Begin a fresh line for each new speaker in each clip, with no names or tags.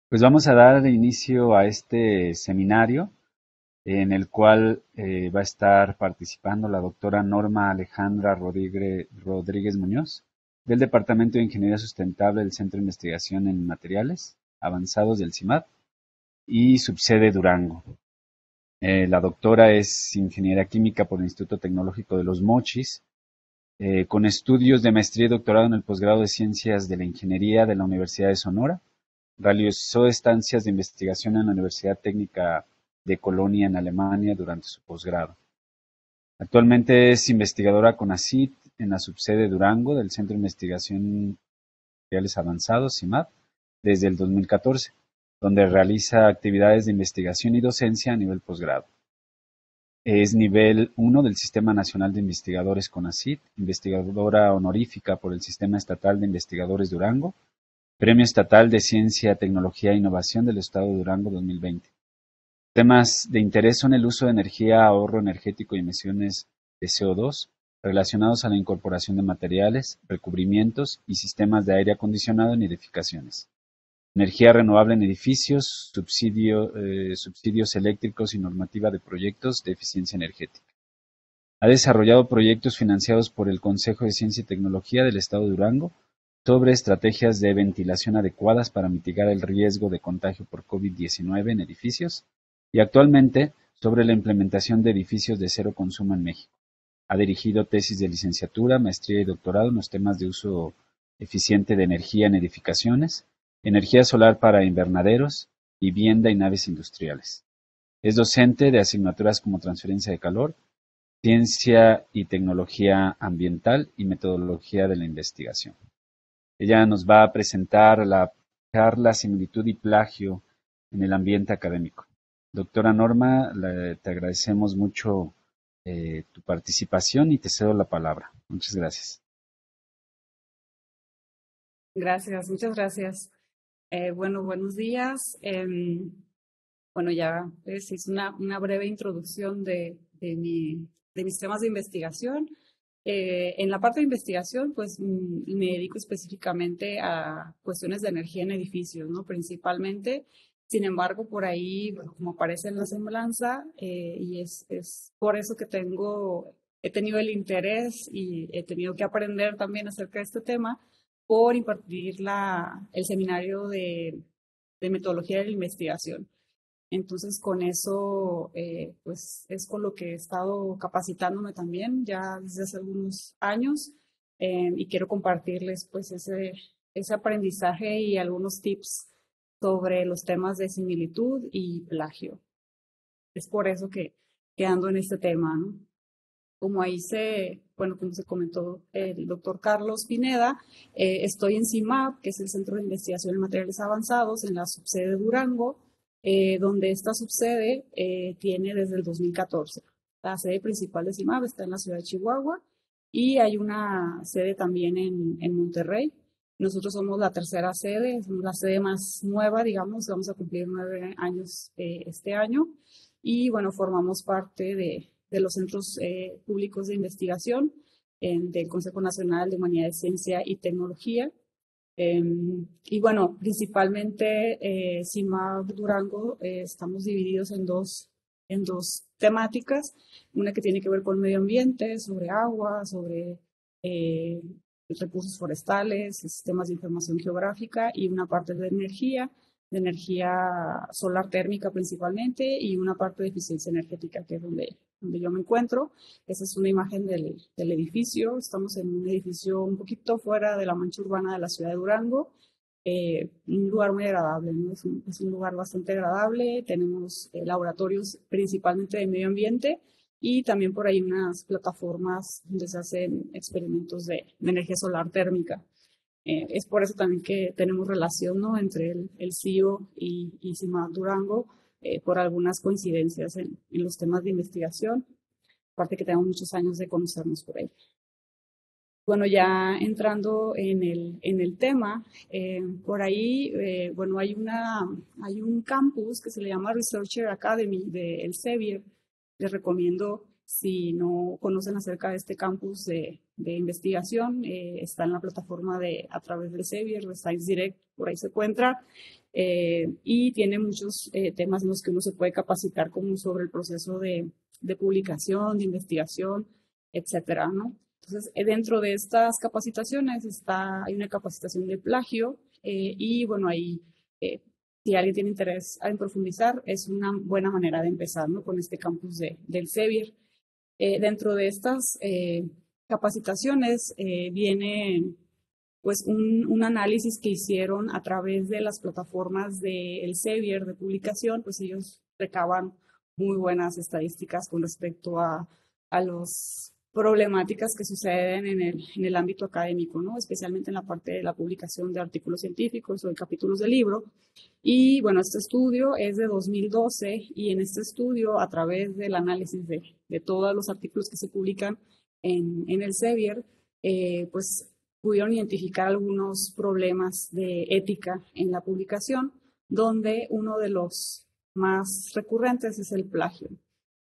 Pues vamos a dar inicio a este seminario en el cual va a estar participando la doctora Norma Alejandra Rodríguez Muñoz del Departamento de Ingeniería Sustentable del Centro de Investigación en Materiales Avanzados del CIMAD y subsede Durango. La doctora es ingeniera química por el Instituto Tecnológico de Los Mochis, con estudios de maestría y doctorado en el posgrado de Ciencias de la Ingeniería de la Universidad de Sonora. Realizó estancias de investigación en la Universidad Técnica de Colonia en Alemania durante su posgrado. Actualmente es investigadora CONACYT en la subsede Durango del Centro de Investigación Materiales Avanzados, CIMAD, desde el 2014, donde realiza actividades de investigación y docencia a nivel posgrado. Es nivel 1 del Sistema Nacional de Investigadores CONACYT, investigadora honorífica por el Sistema Estatal de Investigadores Durango, Premio Estatal de Ciencia, Tecnología e Innovación del Estado de Durango 2020. Temas de interés son el uso de energía, ahorro energético y emisiones de CO2 relacionados a la incorporación de materiales, recubrimientos y sistemas de aire acondicionado en edificaciones. Energía renovable en edificios, subsidios eléctricos y normativa de proyectos de eficiencia energética. Ha desarrollado proyectos financiados por el Consejo de Ciencia y Tecnología del Estado de Durango sobre estrategias de ventilación adecuadas para mitigar el riesgo de contagio por COVID-19 en edificios y actualmente sobre la implementación de edificios de cero consumo en México. Ha dirigido tesis de licenciatura, maestría y doctorado en los temas de uso eficiente de energía en edificaciones, energía solar para invernaderos, vivienda y naves industriales. Es docente de asignaturas como transferencia de calor, ciencia y tecnología ambiental y metodología de la investigación. Ella nos va a presentar la charla Similitud y plagio en el ambiente académico. Doctora Norma, te agradecemos mucho tu participación y te cedo la palabra. Muchas gracias.
Gracias, muchas gracias. Bueno, buenos días. Bueno, ya se hizo una breve introducción de mis temas de investigación. En la parte de investigación, pues me dedico específicamente a cuestiones de energía en edificios, ¿no? Principalmente. Sin embargo, por ahí, bueno, como aparece en la semblanza, y es por eso que he tenido el interés y he tenido que aprender también acerca de este tema, por impartir el seminario de metodología de la investigación. Entonces, con eso, pues es con lo que he estado capacitándome también ya desde hace algunos años, y quiero compartirles pues ese aprendizaje y algunos tips sobre los temas de similitud y plagio. Es por eso que ando en este tema, ¿no? Como se comentó el doctor Carlos Pineda, estoy en CIMAP, que es el Centro de Investigación en Materiales Avanzados, en la subsede de Durango, donde esta subsede tiene desde el 2014. La sede principal de CIMAP está en la ciudad de Chihuahua y hay una sede también en Monterrey. Nosotros somos la tercera sede, somos la sede más nueva, digamos, vamos a cumplir 9 años este año y bueno, formamos parte de los centros públicos de investigación del Consejo Nacional de Humanidades, Ciencia y Tecnología. Y bueno, principalmente CIMAB Durango estamos divididos en dos temáticas, una que tiene que ver con medio ambiente, sobre agua, sobre recursos forestales, sistemas de información geográfica y una parte de energía solar térmica principalmente y una parte de eficiencia energética que es donde yo me encuentro. Esa es una imagen del edificio. Estamos en un edificio un poquito fuera de la mancha urbana de la ciudad de Durango. Un lugar muy agradable, ¿no? Es un lugar bastante agradable. Tenemos laboratorios principalmente de medio ambiente y también por ahí unas plataformas donde se hacen experimentos de energía solar térmica. Es por eso también que tenemos relación, ¿no?, entre el CIO y CIMAD Durango, por algunas coincidencias en los temas de investigación, aparte que tenemos muchos años de conocernos por ahí. Bueno, ya entrando en el tema, por ahí, bueno, hay un campus que se le llama Researcher Academy del Sevier. Les recomiendo, si no conocen acerca de este campus de investigación, está en la plataforma a través del Sevier, de Science Direct, por ahí se encuentra. y tiene muchos temas en los que uno se puede capacitar como sobre el proceso de publicación, de investigación, etcétera, ¿no? Entonces, dentro de estas capacitaciones hay una capacitación de plagio y bueno, ahí si alguien tiene interés en profundizar, es una buena manera de empezar, ¿no? Con este campus del Sevier. Dentro de estas capacitaciones viene pues un análisis que hicieron a través de las plataformas del Sevier de publicación, pues ellos recaban muy buenas estadísticas con respecto a las problemáticas que suceden en el ámbito académico, ¿no? Especialmente en la parte de la publicación de artículos científicos o de capítulos de libro. Y bueno, este estudio es de 2012 y en este estudio, a través del análisis de todos los artículos que se publican en el Sevier, pues pudieron identificar algunos problemas de ética en la publicación, donde uno de los más recurrentes es el plagio.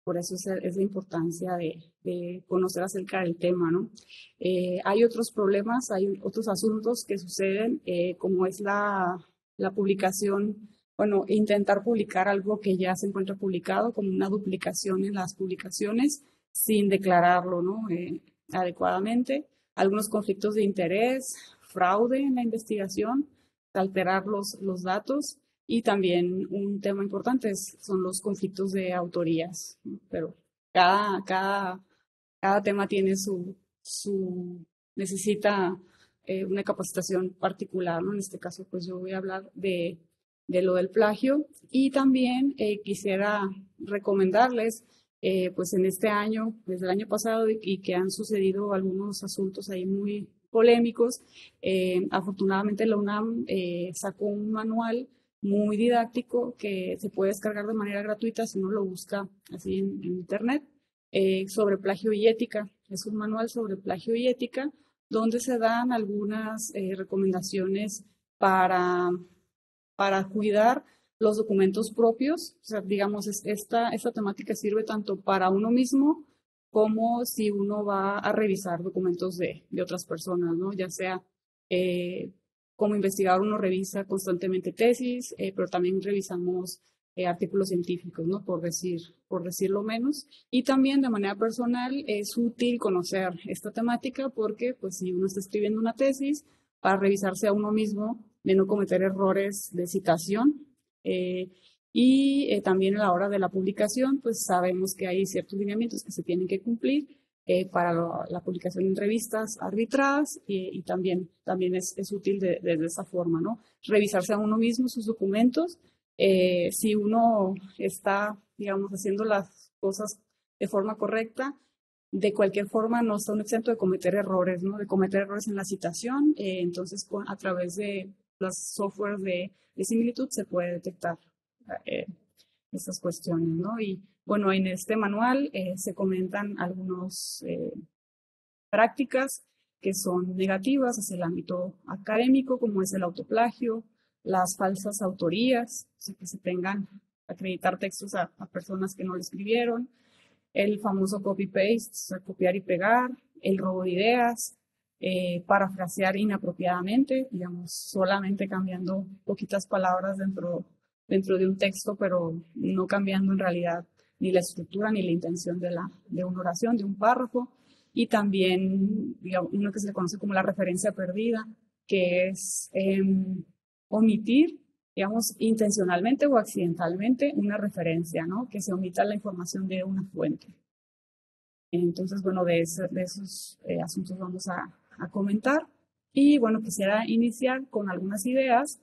Por eso es la importancia de conocer acerca del tema, ¿no? Hay otros problemas, hay otros asuntos que suceden, como es la publicación, bueno, intentar publicar algo que ya se encuentra publicado, como una duplicación en las publicaciones, sin declararlo, ¿no? Adecuadamente. Algunos conflictos de interés, fraude en la investigación, alterar los datos. Y también un tema importante son los conflictos de autorías, ¿no? Pero cada tema tiene necesita una capacitación particular, ¿no? En este caso, pues yo voy a hablar de lo del plagio y también quisiera recomendarles, pues en este año, desde el año pasado y que han sucedido algunos asuntos ahí muy polémicos, afortunadamente la UNAM sacó un manual muy didáctico que se puede descargar de manera gratuita si uno lo busca así en internet, sobre plagio y ética. Es un manual sobre plagio y ética donde se dan algunas recomendaciones para cuidar los documentos propios. O sea, digamos, esta temática sirve tanto para uno mismo como si uno va a revisar documentos de otras personas, ¿no? Ya sea como investigador uno revisa constantemente tesis, pero también revisamos artículos científicos, ¿no? Por decirlo menos. Y también de manera personal es útil conocer esta temática porque, pues, si uno está escribiendo una tesis, para revisarse a uno mismo de no cometer errores de citación. Y también a la hora de la publicación, pues sabemos que hay ciertos lineamientos que se tienen que cumplir para la publicación en revistas arbitradas y también es útil de esa forma, ¿no? Revisarse a uno mismo sus documentos. Si uno está, digamos, haciendo las cosas de forma correcta, de cualquier forma no está exento de cometer errores, ¿no? De cometer errores en la citación. Entonces, a través de los softwares de similitud se puede detectar estas cuestiones, ¿no? Y bueno, en este manual se comentan algunas prácticas que son negativas hacia el ámbito académico, como es el autoplagio, las falsas autorías, o sea, que se tengan acreditar textos a personas que no lo escribieron, el famoso copy-paste, o sea, copiar y pegar, el robo de ideas, parafrasear inapropiadamente, digamos, solamente cambiando poquitas palabras dentro de un texto, pero no cambiando en realidad ni la estructura ni la intención de una oración, de un párrafo, y también, digamos, uno que se le conoce como la referencia perdida, que es omitir, digamos, intencionalmente o accidentalmente una referencia, ¿no? Que se omita la información de una fuente. Entonces, bueno, de esos asuntos vamos a comentar. Y bueno, quisiera iniciar con algunas ideas.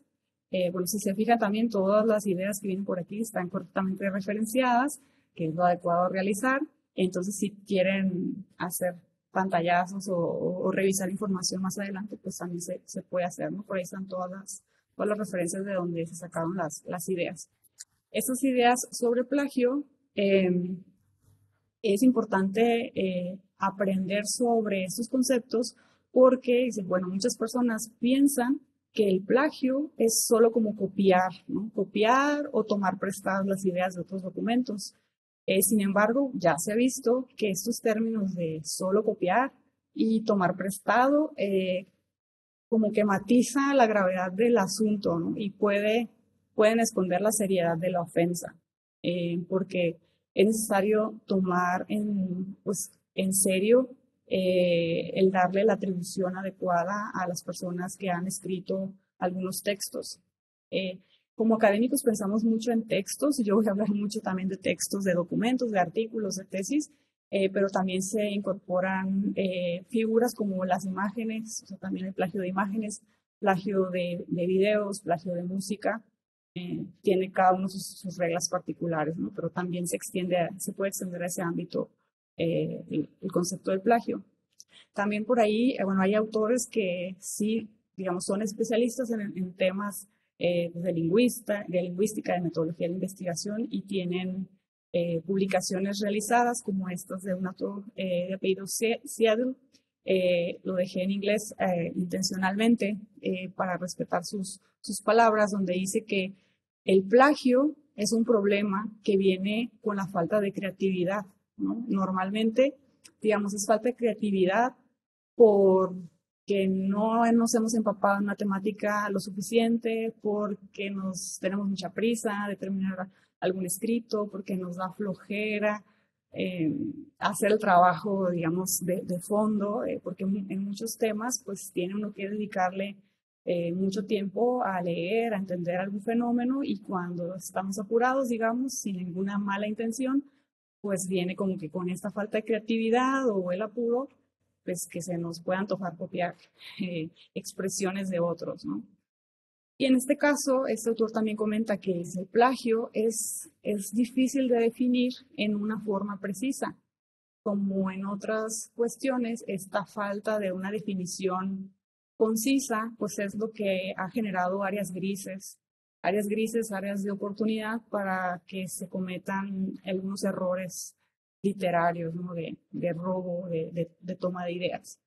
Bueno, si se fijan también, todas las ideas que vienen por aquí están correctamente referenciadas, que es lo adecuado a realizar. Entonces, si quieren hacer pantallazos o revisar información más adelante, pues también se puede hacer, ¿no? Por ahí están todas las referencias de donde se sacaron las ideas. Estas ideas sobre plagio, es importante aprender sobre estos conceptos porque, bueno, muchas personas piensan que el plagio es solo como copiar, ¿no? Copiar o tomar prestadas las ideas de otros documentos. Sin embargo, ya se ha visto que estos términos de solo copiar y tomar prestado como que matiza la gravedad del asunto, ¿no? Y puede pueden esconder la seriedad de la ofensa, porque es necesario tomar pues, en serio el darle la atribución adecuada a las personas que han escrito algunos textos. Como académicos pensamos mucho en textos, y yo voy a hablar mucho también de textos, de documentos, de artículos, de tesis, pero también se incorporan figuras como las imágenes, o sea, también el plagio de imágenes, plagio de videos, plagio de música. Tiene cada uno sus reglas particulares, ¿no? Pero también se puede extender a ese ámbito el concepto del plagio. También por ahí, bueno, hay autores que sí, digamos, son especialistas en temas de lingüística, de metodología de investigación, y tienen publicaciones realizadas como estas de un autor de apellido Seattle. Lo dejé en inglés intencionalmente para respetar sus palabras, donde dice que el plagio es un problema que viene con la falta de creatividad, ¿no? Normalmente, digamos, es falta de creatividad porque no nos hemos empapado en una temática lo suficiente, porque tenemos mucha prisa de terminar algún escrito, porque nos da flojera hacer el trabajo, digamos, de fondo, porque en muchos temas, pues tiene uno que dedicarle mucho tiempo a leer, a entender algún fenómeno, y cuando estamos apurados, digamos, sin ninguna mala intención, pues viene como que con esta falta de creatividad o el apuro, pues que se nos pueda antojar copiar expresiones de otros, ¿no? Y en este caso, este autor también comenta que el plagio es difícil de definir en una forma precisa. Como en otras cuestiones, esta falta de una definición concisa, pues es lo que ha generado áreas grises, áreas de oportunidad para que se cometan algunos errores literarios, ¿no? de robo, de toma de ideas.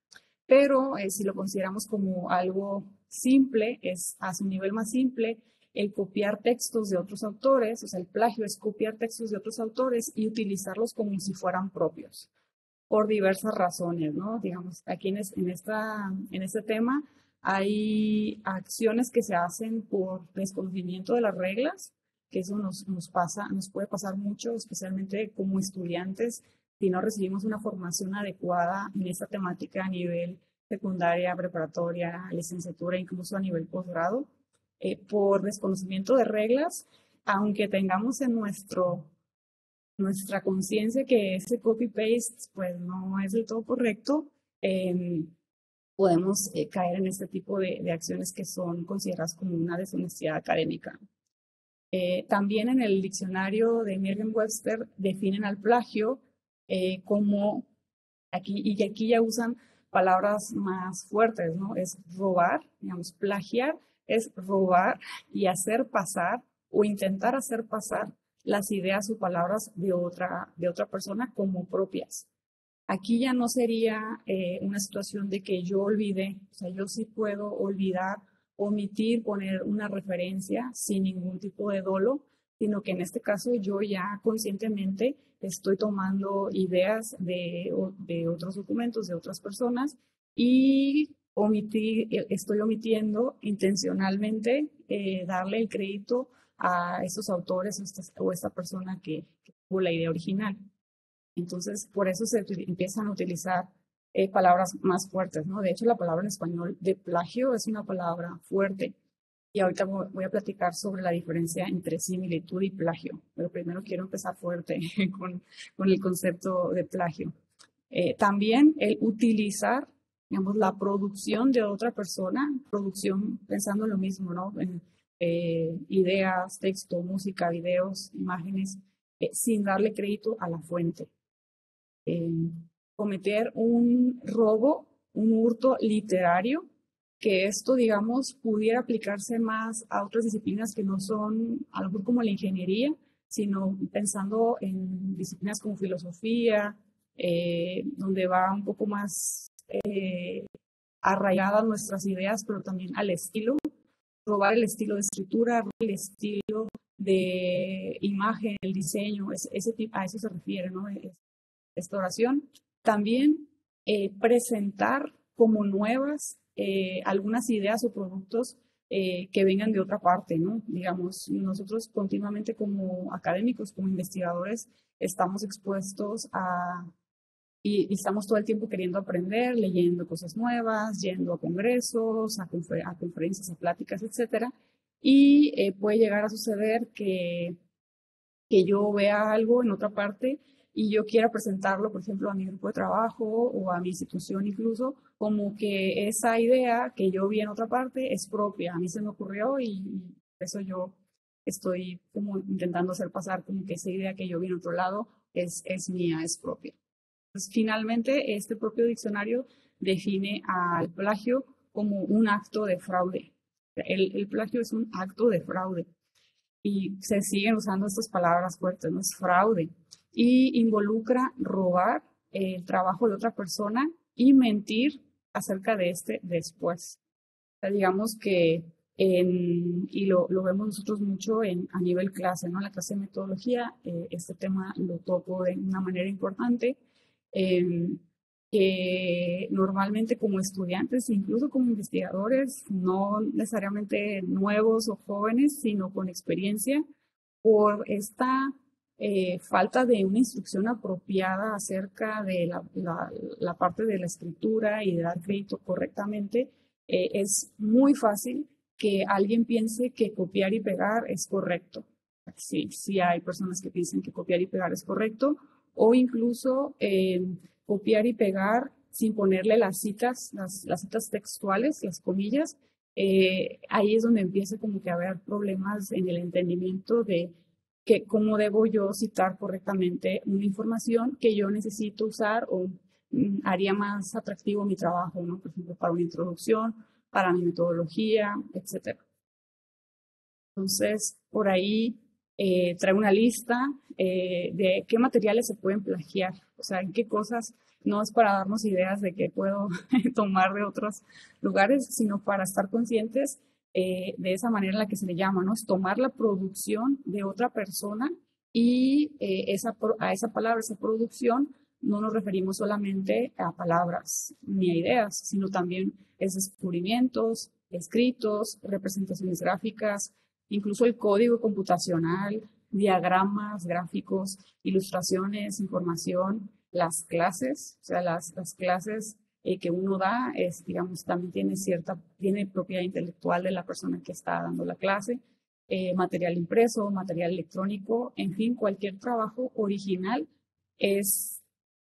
Pero si lo consideramos como algo simple, es a su nivel más simple, el copiar textos de otros autores, o sea, el plagio es copiar textos de otros autores y utilizarlos como si fueran propios, por diversas razones, ¿no? Digamos, aquí en este tema hay acciones que se hacen por desconocimiento de las reglas, que eso nos puede pasar mucho, especialmente como estudiantes, si no recibimos una formación adecuada en esta temática a nivel secundaria, preparatoria, licenciatura, incluso a nivel posgrado, por desconocimiento de reglas, aunque tengamos en nuestra conciencia que ese copy-paste pues no es del todo correcto, podemos caer en este tipo de acciones que son consideradas como una deshonestidad académica. También en el diccionario de Merriam-Webster definen al plagio como, aquí ya usan palabras más fuertes, ¿no? Es robar, digamos, plagiar es robar y hacer pasar o intentar hacer pasar las ideas o palabras de otra persona como propias. Aquí ya no sería una situación de que yo olvide, o sea, yo sí puedo olvidar, omitir, poner una referencia sin ningún tipo de dolo, sino que en este caso yo ya conscientemente estoy tomando ideas de otros documentos, de otras personas, y estoy omitiendo intencionalmente darle el crédito a estos autores o esta persona que tuvo la idea original. Entonces, por eso se empiezan a utilizar palabras más fuertes, ¿no? De hecho, la palabra en español de plagio es una palabra fuerte. Y ahorita voy a platicar sobre la diferencia entre similitud y plagio. Pero primero quiero empezar fuerte con el concepto de plagio. También el utilizar, digamos, la producción de otra persona, producción pensando en lo mismo, ¿no? En ideas, texto, música, videos, imágenes, sin darle crédito a la fuente. Cometer un robo, un hurto literario, que esto, digamos, pudiera aplicarse más a otras disciplinas que no son algo como la ingeniería, sino pensando en disciplinas como filosofía, donde va un poco más arraigadas nuestras ideas, pero también al estilo, robar el estilo de escritura, robar el estilo de imagen, el diseño, a eso se refiere, ¿no? Esta oración. También presentar como nuevas algunas ideas o productos que vengan de otra parte, ¿no? Digamos, nosotros continuamente como académicos, como investigadores, estamos expuestos y estamos todo el tiempo queriendo aprender, leyendo cosas nuevas, yendo a congresos, a conferencias, a pláticas, etcétera. Y puede llegar a suceder que yo vea algo en otra parte y yo quiera presentarlo, por ejemplo, a mi grupo de trabajo o a mi institución incluso, como que esa idea que yo vi en otra parte es propia, a mí se me ocurrió y eso yo estoy como intentando hacer pasar como que esa idea que yo vi en otro lado es mía, es propia. Pues, finalmente, este propio diccionario define al plagio como un acto de fraude. El plagio es un acto de fraude y se siguen usando estas palabras fuertes, ¿no? Es fraude y involucra robar el trabajo de otra persona y mentir acerca de este después. O sea, digamos que, y lo vemos nosotros mucho a nivel clase, ¿no? En la clase de metodología, este tema lo toco de una manera importante, eh, que normalmente como estudiantes, incluso como investigadores, no necesariamente nuevos o jóvenes, sino con experiencia, por esta falta de una instrucción apropiada acerca de la parte de la escritura y de dar crédito correctamente, es muy fácil que alguien piense que copiar y pegar es correcto. Sí, sí hay personas que piensan que copiar y pegar es correcto, o incluso copiar y pegar sin ponerle las citas, las citas textuales, las comillas. Ahí es donde empieza como que a haber problemas en el entendimiento de que cómo debo yo citar correctamente una información que yo necesito usar o haría más atractivo mi trabajo, ¿no? Por ejemplo, para una introducción, para mi metodología, etcétera. Entonces, por ahí traigo una lista de qué materiales se pueden plagiar, o sea, en qué cosas, no es para darnos ideas de qué puedo tomar de otros lugares, sino para estar conscientes de esa manera en la que se le llama, ¿no? Es tomar la producción de otra persona y a esa palabra, esa producción, no nos referimos solamente a palabras ni a ideas, sino también es descubrimientos, escritos, representaciones gráficas, incluso el código computacional, diagramas, gráficos, ilustraciones, información, las clases, o sea, las clases que uno da, digamos, también tiene propiedad intelectual de la persona que está dando la clase, material impreso, material electrónico, en fin, cualquier trabajo original es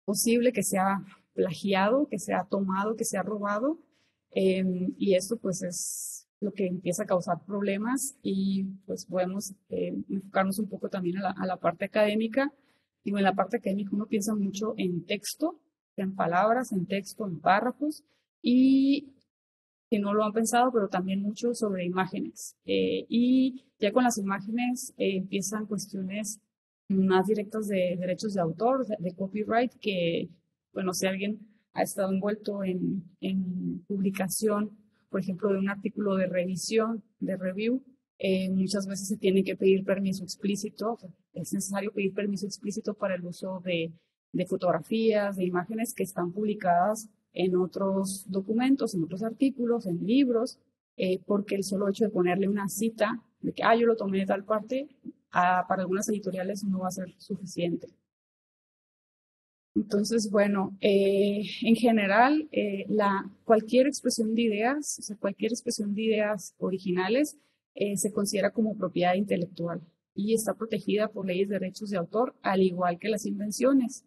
posible que sea plagiado, que sea tomado, que sea robado, y esto pues es lo que empieza a causar problemas y pues podemos enfocarnos un poco también a la parte académica. Digo, en la parte académica uno piensa mucho en texto, en palabras, en texto, en párrafos y que no lo han pensado, pero también mucho sobre imágenes. Y ya con las imágenes empiezan cuestiones más directas de derechos de autor, de copyright, que, bueno, si alguien ha estado envuelto en publicación, por ejemplo, de un artículo de revisión, de review, muchas veces se tiene que pedir permiso explícito, es necesario pedir permiso explícito para el uso de fotografías, de imágenes que están publicadas en otros documentos, en otros artículos, en libros, porque el solo hecho de ponerle una cita de que, yo lo tomé de tal parte, para algunas editoriales no va a ser suficiente. Entonces, bueno, en general, cualquier expresión de ideas, o sea, cualquier expresión de ideas originales, se considera como propiedad intelectual y está protegida por leyes de derechos de autor, al igual que las invenciones.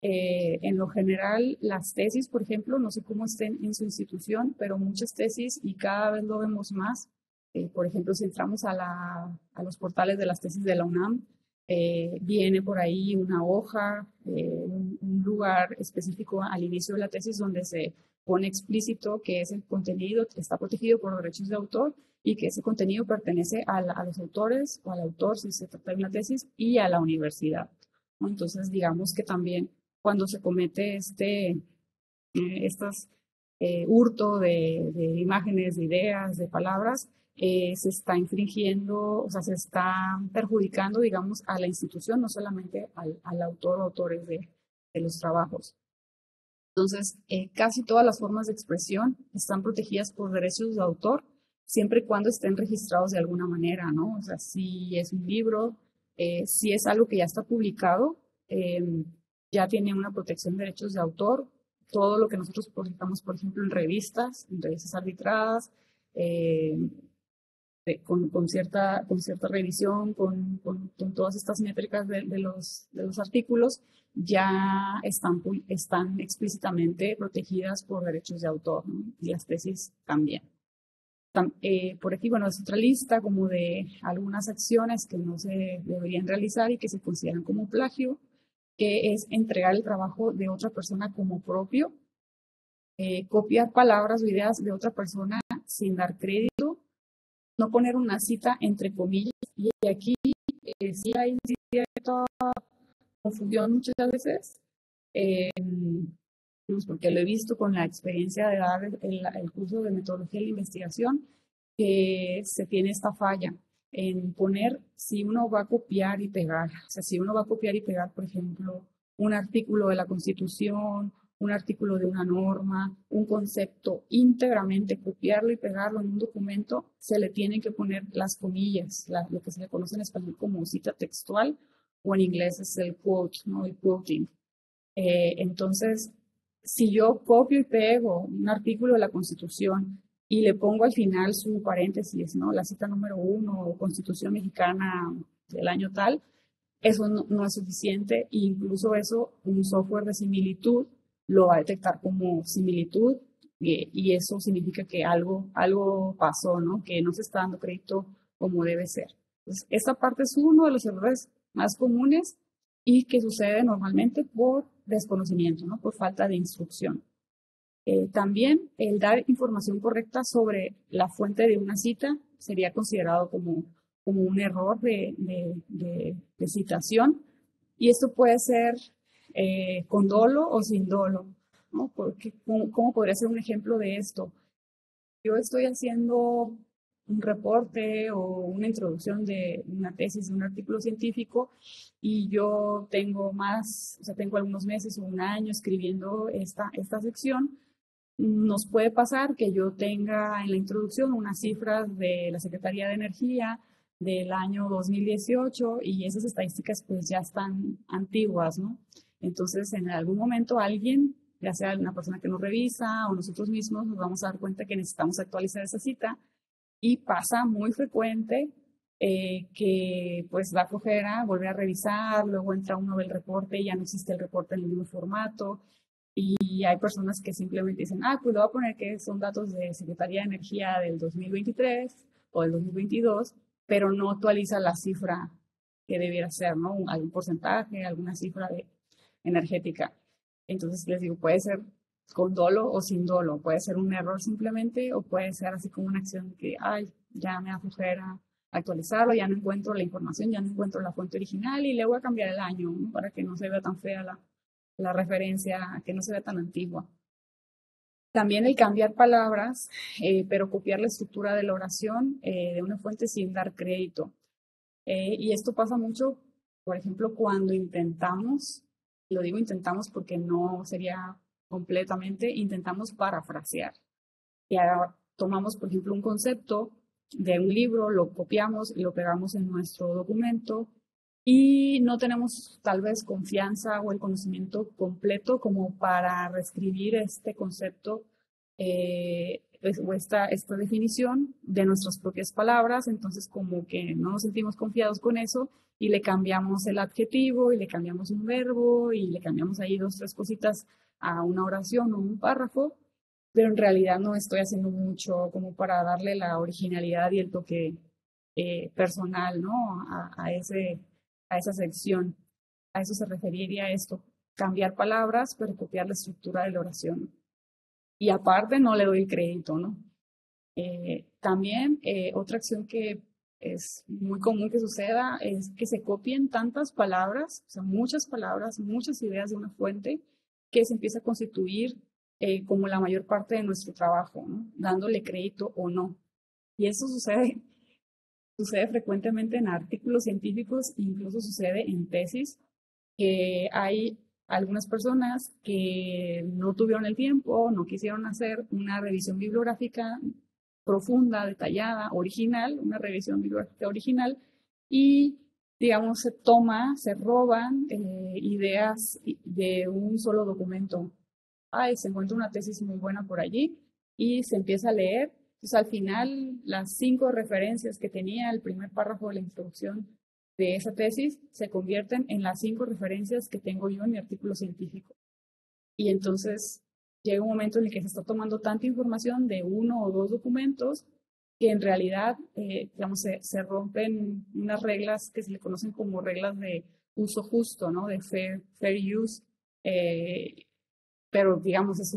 En lo general, las tesis, por ejemplo, no sé cómo estén en su institución, pero muchas tesis, y cada vez lo vemos más, por ejemplo, si entramos a los portales de las tesis de la UNAM, viene por ahí una hoja, un lugar específico al inicio de la tesis donde se pone explícito que ese contenido está protegido por derechos de autor y que ese contenido pertenece a los autores o al autor, si se trata de una tesis, y a la universidad, ¿no? Entonces, digamos que también cuando se comete estas hurto de imágenes, de ideas, de palabras, se está infringiendo, o sea, se está perjudicando, digamos, a la institución, no solamente al autor o autores de los trabajos. Entonces, casi todas las formas de expresión están protegidas por derechos de autor, siempre y cuando estén registrados de alguna manera, ¿no? O sea, si es un libro, si es algo que ya está publicado, ya tiene una protección de derechos de autor. Todo lo que nosotros publicamos, por ejemplo, en revistas arbitradas, eh, con cierta revisión, con todas estas métricas de los artículos, ya están explícitamente protegidas por derechos de autor, ¿no? Y las tesis también. Por aquí, bueno, es otra lista como de algunas acciones que no se deberían realizar y que se consideran como plagio, que es entregar el trabajo de otra persona como propio, copiar palabras o ideas de otra persona sin dar crédito, no poner una cita entre comillas, y aquí sí hay cierta confusión muchas veces, porque lo he visto con la experiencia de dar el curso de metodología de la investigación, que se tiene esta falla en poner si uno va a copiar y pegar. O sea, si uno va a copiar y pegar, por ejemplo, un artículo de la Constitución, un artículo de una norma, un concepto íntegramente, copiarlo y pegarlo en un documento, se le tienen que poner las comillas, lo que se le conoce en español como cita textual, o en inglés es el quote, ¿no? El quoting. Entonces, si yo copio y pego un artículo de la Constitución y le pongo al final su paréntesis, ¿no? La cita número 1 o Constitución Mexicana del año tal, eso no es suficiente, e incluso eso, un software de similitud lo va a detectar como similitud, y eso significa que algo pasó, ¿no? Que no se está dando crédito como debe ser. Entonces, esta parte es uno de los errores más comunes y que sucede normalmente por desconocimiento, ¿no? Por falta de instrucción. También el dar información correcta sobre la fuente de una cita sería considerado como un error de citación, y esto puede ser con dolo o sin dolo, ¿no? Porque, ¿cómo podría ser un ejemplo de esto? Yo estoy haciendo un reporte o una introducción de una tesis, de un artículo científico, y yo tengo tengo algunos meses o un año escribiendo esta sección. Nos puede pasar que yo tenga en la introducción unas cifras de la Secretaría de Energía del año 2018, y esas estadísticas pues ya están antiguas, ¿no? Entonces, en algún momento alguien, ya sea una persona que nos revisa o nosotros mismos, nos vamos a dar cuenta que necesitamos actualizar esa cita, y pasa muy frecuente que pues da flojera volver a revisar, luego entra uno del reporte y ya no existe el reporte en el mismo formato, y hay personas que simplemente dicen, pues le voy a poner que son datos de Secretaría de Energía del 2023 o del 2022, pero no actualiza la cifra que debiera ser, ¿no? Algún porcentaje, alguna cifra energética. Entonces les digo, puede ser con dolo o sin dolo, puede ser un error simplemente, o puede ser así como una acción que, ya me da flojera actualizarlo, ya no encuentro la información, ya no encuentro la fuente original y le voy a cambiar el año, ¿no? Para que no se vea tan fea la referencia, que no se vea tan antigua. También el cambiar palabras, pero copiar la estructura de la oración de una fuente sin dar crédito. Y esto pasa mucho, por ejemplo, cuando intentamos, lo digo intentamos porque no sería completamente, intentamos parafrasear. Y ahora tomamos, por ejemplo, un concepto de un libro, lo copiamos y lo pegamos en nuestro documento, y no tenemos tal vez confianza o el conocimiento completo como para reescribir este concepto o esta definición de nuestras propias palabras. Entonces como que no nos sentimos confiados con eso y le cambiamos el adjetivo y le cambiamos un verbo y le cambiamos ahí 2, 3 cositas a una oración o un párrafo, pero en realidad no estoy haciendo mucho como para darle la originalidad y el toque personal, ¿no? A esa sección. A eso se referiría esto, cambiar palabras, pero copiar la estructura de la oración. Y aparte no le doy el crédito, ¿no? También otra acción que es muy común que suceda es que se copien tantas palabras, o sea, muchas palabras, muchas ideas de una fuente, que se empieza a constituir como la mayor parte de nuestro trabajo, ¿no? Dándole crédito o no. Y eso sucede frecuentemente en artículos científicos, incluso sucede en tesis, que hay algunas personas que no tuvieron el tiempo, no quisieron hacer una revisión bibliográfica profunda, detallada, original, una revisión bibliográfica original, y digamos se roban ideas de un solo documento. Se encuentra una tesis muy buena por allí y se empieza a leer. Entonces, al final, las 5 referencias que tenía el primer párrafo de la introducción de esa tesis se convierten en las 5 referencias que tengo yo en mi artículo científico. Y entonces llega un momento en el que se está tomando tanta información de 1 o 2 documentos que en realidad, digamos, se rompen unas reglas que se le conocen como reglas de uso justo, ¿no? De fair use. Pero digamos es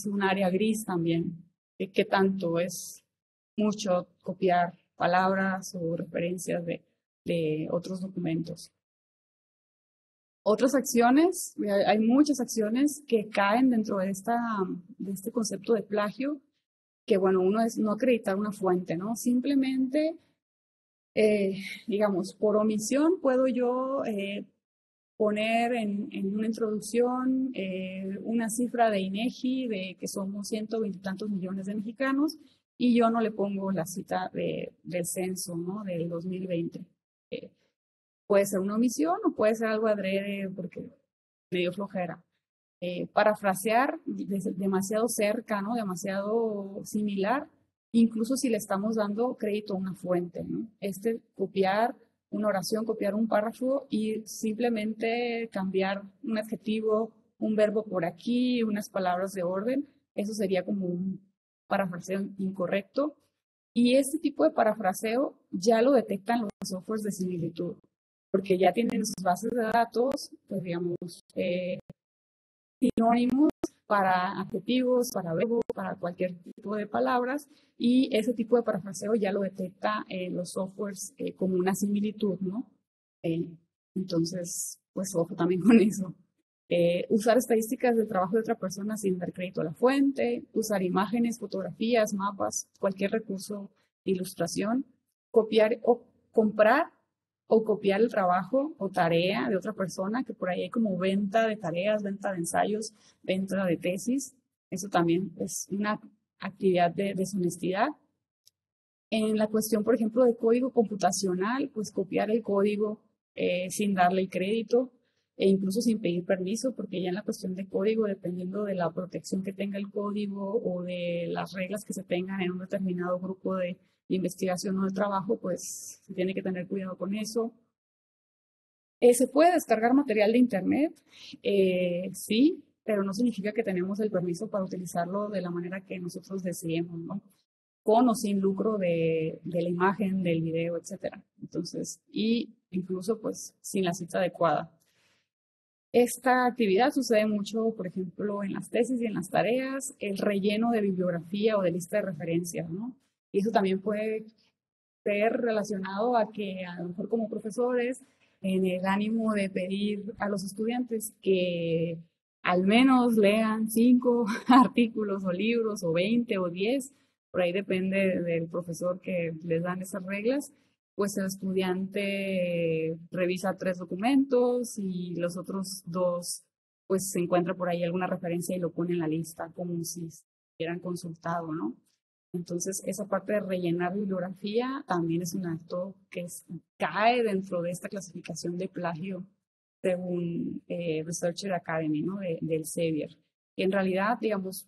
un área gris también, de qué tanto es mucho copiar palabras o referencias de otros documentos. Otras acciones, hay muchas acciones que caen dentro de este concepto de plagio, que bueno, uno es no acreditar una fuente, ¿no? Simplemente, digamos, por omisión puedo yo poner en una introducción una cifra de INEGI de que somos 120 y tantos millones de mexicanos y yo no le pongo la cita del censo, ¿no? Del 2020. Puede ser una omisión o puede ser algo adrede porque medio flojera. Parafrasear demasiado cerca, ¿no? Demasiado similar, incluso si le estamos dando crédito a una fuente, ¿no? Copiar una oración, copiar un párrafo y simplemente cambiar un adjetivo, un verbo por aquí, unas palabras de orden, eso sería como un parafraseo incorrecto. Y este tipo de parafraseo ya lo detectan los softwares de similitud, porque ya tienen sus bases de datos, pues digamos, sinónimos para adjetivos, para verbos, para cualquier tipo de palabras, y ese tipo de parafraseo ya lo detecta los softwares como una similitud, ¿no? Eh, entonces, pues ojo también con eso. Usar estadísticas del trabajo de otra persona sin dar crédito a la fuente, usar imágenes, fotografías, mapas, cualquier recurso de ilustración, copiar o comprar o copiar el trabajo o tarea de otra persona, que por ahí hay como venta de tareas, venta de ensayos, venta de tesis. Eso también es una actividad de deshonestidad. En la cuestión, por ejemplo, de código computacional, pues copiar el código sin darle el crédito e incluso sin pedir permiso, porque ya en la cuestión de código, dependiendo de la protección que tenga el código o de las reglas que se tengan en un determinado grupo de investigación o de trabajo, pues se tiene que tener cuidado con eso. ¿Se puede descargar material de Internet? Sí, pero no significa que tenemos el permiso para utilizarlo de la manera que nosotros deseemos, ¿no? Con o sin lucro de la imagen, del video, etcétera. Entonces, y incluso pues sin la cita adecuada. Esta actividad sucede mucho, por ejemplo, en las tesis y en las tareas, el relleno de bibliografía o de lista de referencias, ¿no? Y eso también puede ser relacionado a que a lo mejor como profesores, en el ánimo de pedir a los estudiantes que al menos lean 5 artículos o libros o 20 o 10, por ahí depende del profesor que les dan esas reglas, pues el estudiante revisa 3 documentos y los otros 2 pues se encuentra por ahí alguna referencia y lo pone en la lista como si hubieran consultado, ¿no? Entonces, esa parte de rellenar bibliografía también es un acto que cae dentro de esta clasificación de plagio según Researcher Academy, ¿no? Del Sevier. Y en realidad, digamos,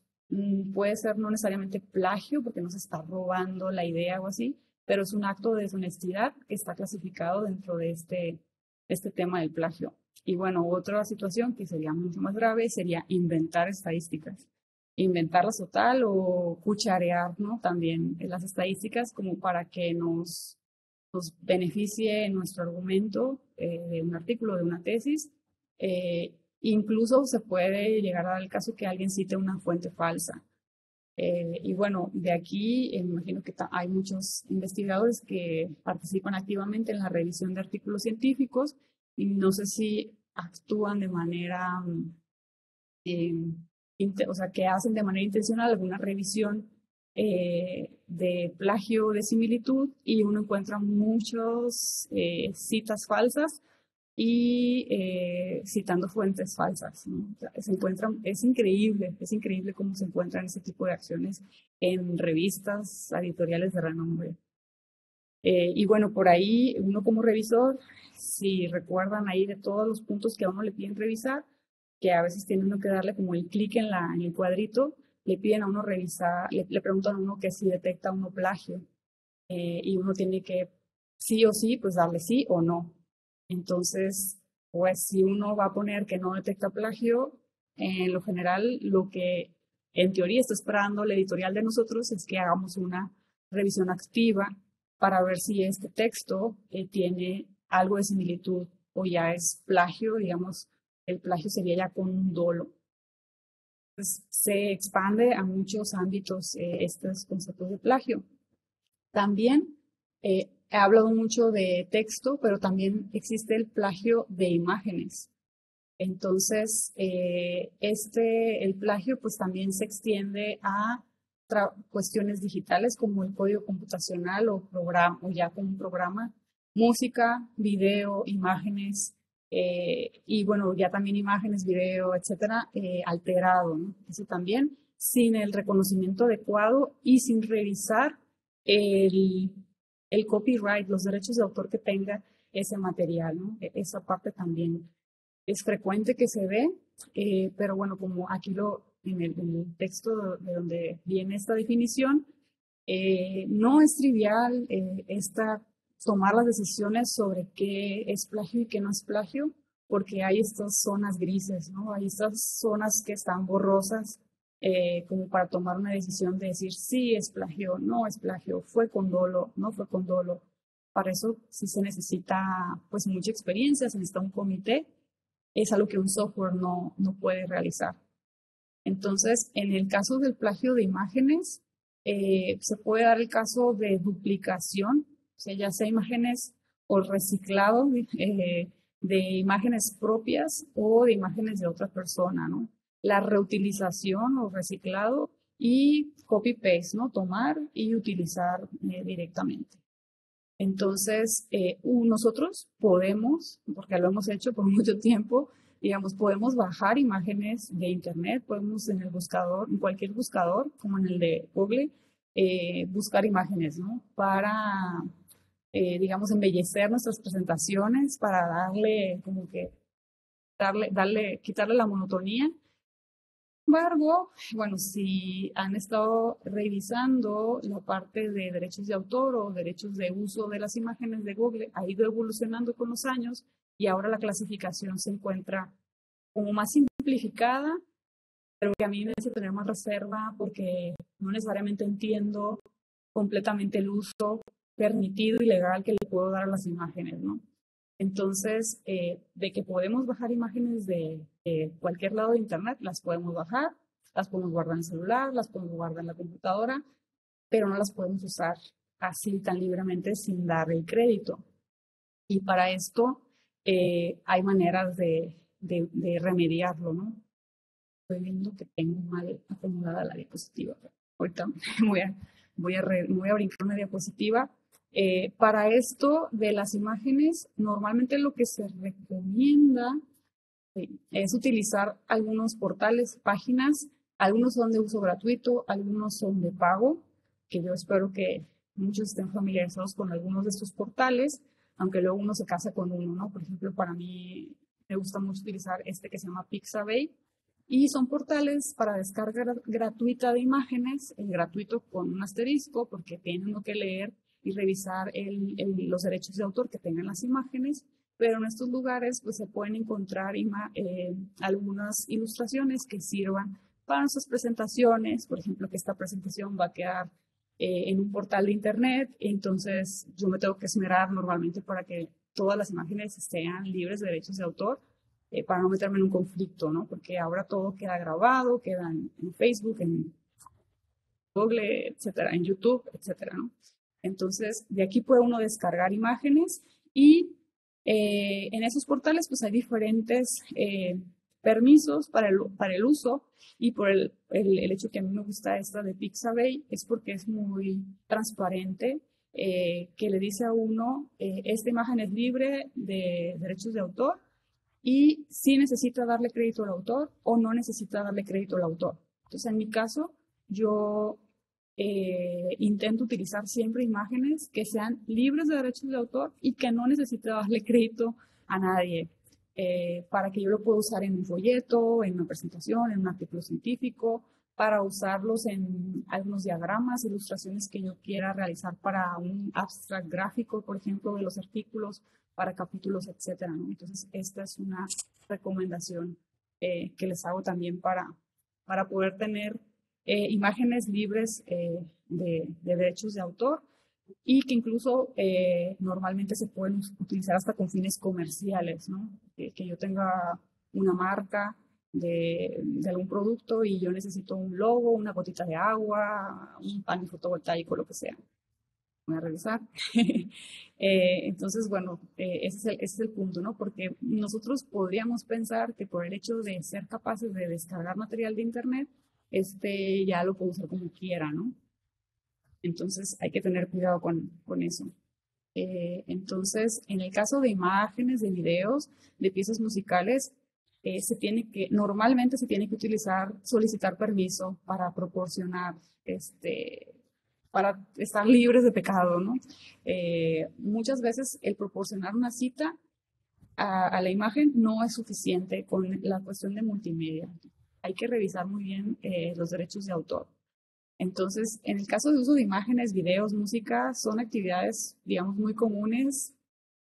puede ser no necesariamente plagio porque no se está robando la idea o así, pero es un acto de deshonestidad que está clasificado dentro de este tema del plagio. Y bueno, otra situación que sería mucho más grave sería inventar estadísticas. Inventarlas o tal, o cucharear, ¿no? También las estadísticas como para que nos beneficie nuestro argumento de un artículo, de una tesis. Incluso se puede llegar al caso que alguien cite una fuente falsa. Y bueno, de aquí me imagino que hay muchos investigadores que participan activamente en la revisión de artículos científicos y no sé si actúan de manera, o sea, que hacen de manera intencional alguna revisión de plagio, de similitud y uno encuentra muchas citas falsas y citando fuentes falsas, ¿no? O sea, se encuentran, es increíble cómo se encuentran ese tipo de acciones en revistas editoriales de renombre. Y bueno, por ahí uno como revisor, si recuerdan ahí de todos los puntos que a uno le piden revisar, que a veces tienen uno que darle como el clic en el cuadrito, le piden a uno revisar, le preguntan a uno que si detecta uno plagio, y uno tiene que sí o sí, pues darle sí o no. Entonces, pues si uno va a poner que no detecta plagio, en lo general lo que en teoría está esperando el editorial de nosotros es que hagamos una revisión activa para ver si este texto tiene algo de similitud o ya es plagio, digamos, el plagio sería ya con un dolo. Pues, se expande a muchos ámbitos estos conceptos de plagio. También he hablado mucho de texto, pero también existe el plagio de imágenes. Entonces, el plagio pues también se extiende a cuestiones digitales como el código computacional o programa, o ya como un programa, música, video, imágenes, y bueno, ya también imágenes, video, etcétera, alterado, ¿no? Eso también, sin el reconocimiento adecuado y sin revisar el, el copyright, los derechos de autor que tenga ese material, ¿no? Esa parte también es frecuente que se ve, pero bueno, como aquí en el texto de donde viene esta definición, no es trivial tomar las decisiones sobre qué es plagio y qué no es plagio, porque hay estas zonas grises, ¿no? Hay estas zonas que están borrosas, como para tomar una decisión de decir sí es plagio, no es plagio, fue con dolo, no fue con dolo. Para eso sí se necesita pues mucha experiencia, se necesita un comité, es algo que un software no puede realizar. Entonces, en el caso del plagio de imágenes, se puede dar el caso de duplicación, o sea, ya sea imágenes o reciclado de imágenes propias o de imágenes de otra persona, ¿no? La reutilización o reciclado y copy-paste, ¿no? Tomar y utilizar directamente. Entonces, nosotros podemos, porque lo hemos hecho por mucho tiempo, digamos, podemos bajar imágenes de Internet, podemos en el buscador, en cualquier buscador, como en el de Google, buscar imágenes, ¿no? Para, digamos, embellecer nuestras presentaciones, para darle, como que, quitarle la monotonía. Sin embargo, bueno, si han estado revisando la parte de derechos de autor o derechos de uso de las imágenes de Google, ha ido evolucionando con los años y ahora la clasificación se encuentra como más simplificada, pero que a mí me hace tener más reserva porque no necesariamente entiendo completamente el uso permitido y legal que le puedo dar a las imágenes, ¿no? Entonces, de que podemos bajar imágenes de cualquier lado de Internet, las podemos bajar, las podemos guardar en el celular, las podemos guardar en la computadora, pero no las podemos usar así tan libremente sin dar el crédito. Y para esto hay maneras de remediarlo, ¿no? Estoy viendo que tengo mal acomodada la diapositiva. Ahorita voy a brincar una diapositiva. Para esto de las imágenes, normalmente lo que se recomienda es utilizar algunos portales, páginas, algunos son de uso gratuito, algunos son de pago, que yo espero que muchos estén familiarizados con algunos de estos portales, aunque luego uno se casa con uno, ¿no? Por ejemplo, para mí me gusta mucho utilizar este que se llama Pixabay, y son portales para descarga gratuita de imágenes, gratuito con un asterisco, porque tienen uno que leer y revisar los derechos de autor que tengan las imágenes, pero en estos lugares pues se pueden encontrar algunas ilustraciones que sirvan para nuestras presentaciones, por ejemplo, que esta presentación va a quedar en un portal de internet, entonces yo me tengo que esmerar normalmente para que todas las imágenes estén libres de derechos de autor, para no meterme en un conflicto, ¿no? Porque ahora todo queda grabado, queda en Facebook, en Google, etcétera, en YouTube, etcétera, ¿no? Entonces, de aquí puede uno descargar imágenes y en esos portales pues hay diferentes permisos para el uso, y por el hecho que a mí me gusta esta de Pixabay es porque es muy transparente que le dice a uno, esta imagen es libre de derechos de autor y si necesita darle crédito al autor o no necesita darle crédito al autor. Entonces, en mi caso, yo intento utilizar siempre imágenes que sean libres de derechos de autor y que no necesite darle crédito a nadie, para que yo lo pueda usar en un folleto, en una presentación, en un artículo científico, para usarlos en algunos diagramas, ilustraciones que yo quiera realizar para un abstract gráfico, por ejemplo, de los artículos, para capítulos, etcétera, ¿no? Entonces, esta es una recomendación que les hago también para poder tener imágenes libres de derechos de autor y que incluso normalmente se pueden utilizar hasta con fines comerciales, ¿no? Que yo tenga una marca de algún producto y yo necesito un logo, una gotita de agua, un panel fotovoltaico, lo que sea. Voy a revisar. Entonces, bueno, ese es el punto, ¿no? Porque nosotros podríamos pensar que por el hecho de ser capaces de descargar material de Internet, ya lo puedo usar como quiera, ¿no? Entonces hay que tener cuidado con eso. Entonces, en el caso de imágenes, de videos, de piezas musicales, normalmente se tiene que solicitar permiso para proporcionar, para estar libres de pecado, ¿no? Muchas veces el proporcionar una cita a la imagen no es suficiente con la cuestión de multimedia. Hay que revisar muy bien los derechos de autor. Entonces, en el caso de uso de imágenes, videos, música, son actividades, digamos, muy comunes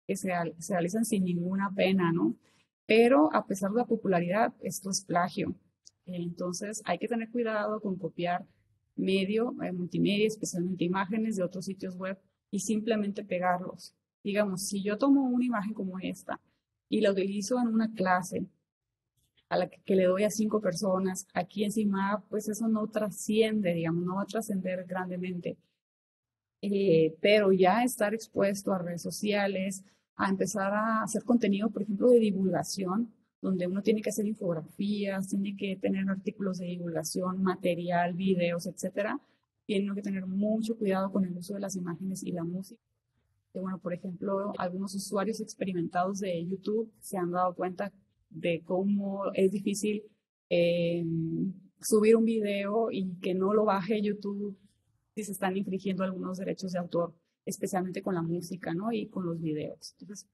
que se realizan sin ninguna pena, ¿no? Pero a pesar de la popularidad, esto es plagio. Entonces, hay que tener cuidado con copiar multimedia, especialmente imágenes de otros sitios web y simplemente pegarlos. Digamos, si yo tomo una imagen como esta y la utilizo en una clase a la que le doy a 5 personas, aquí encima, pues eso no trasciende, digamos, no va a trascender grandemente. Pero ya estar expuesto a redes sociales, a empezar a hacer contenido, por ejemplo, de divulgación, donde uno tiene que hacer infografías, tiene que tener artículos de divulgación, material, videos, etcétera, tiene que tener mucho cuidado con el uso de las imágenes y la música. Que, bueno, por ejemplo, algunos usuarios experimentados de YouTube se han dado cuenta de cómo es difícil subir un video y que no lo baje YouTube si se están infringiendo algunos derechos de autor, especialmente con la música, ¿no? Y con los videos. Entonces,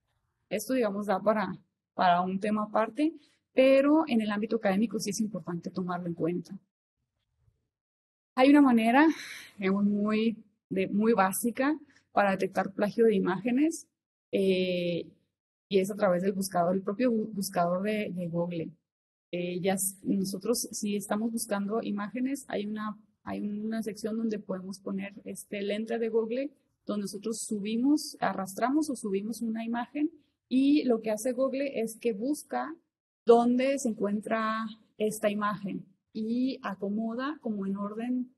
esto, digamos, da para un tema aparte, pero en el ámbito académico sí es importante tomarlo en cuenta. Hay una manera muy básica para detectar plagio de imágenes y es a través del buscador, el propio buscador de Google. Nosotros, si estamos buscando imágenes, hay una sección donde podemos poner el ente de Google, donde nosotros arrastramos o subimos una imagen y lo que hace Google es que busca dónde se encuentra esta imagen y acomoda como en orden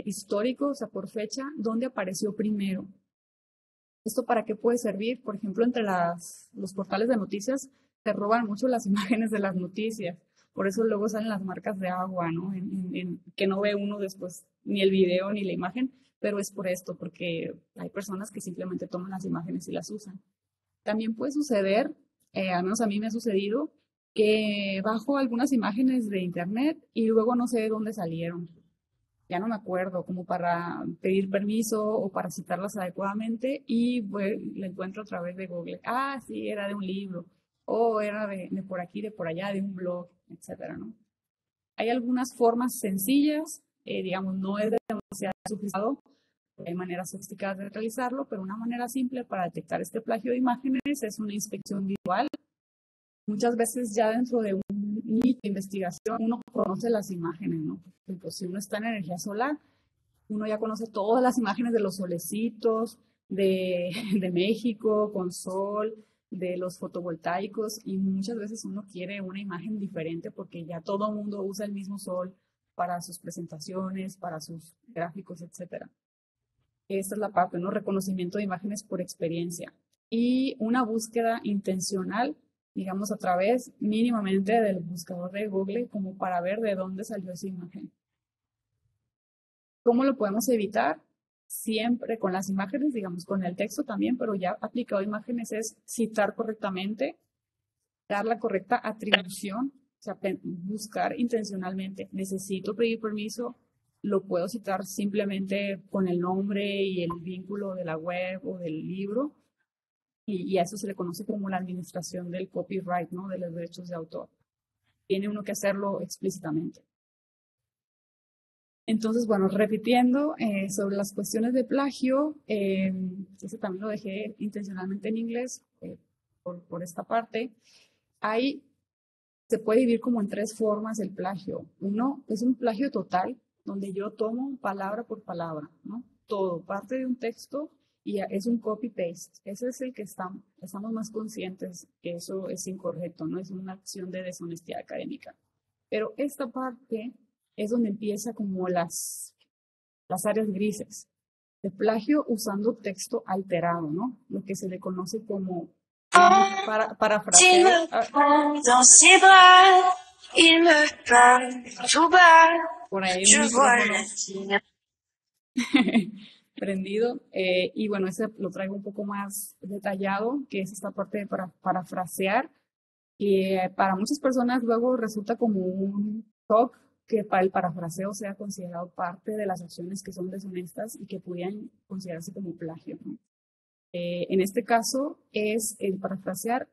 histórico, o sea, por fecha, dónde apareció primero. ¿Esto para qué puede servir? Por ejemplo, entre los portales de noticias se roban mucho las imágenes de las noticias. Por eso luego salen las marcas de agua, ¿no? Que no ve uno después ni el video ni la imagen, pero es por esto, porque hay personas que simplemente toman las imágenes y las usan. También puede suceder, al menos a mí me ha sucedido, que bajo algunas imágenes de internet y luego no sé de dónde salieron. Ya no me acuerdo, como para pedir permiso o para citarlas adecuadamente y la encuentro a través de Google. Ah, sí, era de un libro o era de por aquí, de por allá, de un blog, etcétera, ¿no? Hay algunas formas sencillas, digamos, no es demasiado sofisticado, hay maneras sofisticadas de realizarlo, pero una manera simple para detectar este plagio de imágenes es una inspección visual. Muchas veces ya dentro de un nicho de investigación uno conoce las imágenes, ¿no? Por ejemplo, si uno está en energía solar, uno ya conoce todas las imágenes de los solecitos, de México con sol, de los fotovoltaicos y muchas veces uno quiere una imagen diferente porque ya todo el mundo usa el mismo sol para sus presentaciones, para sus gráficos, etcétera. Esta es la parte, ¿no? Reconocimiento de imágenes por experiencia y una búsqueda intencional, digamos, a través mínimamente del buscador de Google como para ver de dónde salió esa imagen. ¿Cómo lo podemos evitar? siempre con las imágenes, digamos, con el texto también, pero ya aplicado a imágenes es citar correctamente, dar la correcta atribución, o sea, buscar intencionalmente. Necesito pedir permiso, lo puedo citar simplemente con el nombre y el vínculo de la web o del libro, y a eso se le conoce como la administración del copyright, ¿no? De los derechos de autor. Tiene uno que hacerlo explícitamente. Entonces, bueno, repitiendo sobre las cuestiones de plagio, ese también lo dejé intencionalmente en inglés por esta parte. Se puede dividir como en tres formas el plagio. Uno es un plagio total, donde yo tomo palabra por palabra, ¿no? Todo, parte de un texto y es un copy-paste. Ese es el que estamos más conscientes que eso es incorrecto, no es una acción de deshonestidad académica. Pero esta parte es donde empieza como las áreas grises. De plagio usando texto alterado, ¿no? Lo que se le conoce como parafraseo. Por ahí un micrófono prendido. Y bueno, ese lo traigo un poco más detallado, que es esta parte de parafrasear. Y para muchas personas luego resulta como un shock que para el parafraseo sea considerado parte de las acciones que son deshonestas y que pudieran considerarse como plagio, ¿no? En este caso es el parafrasear,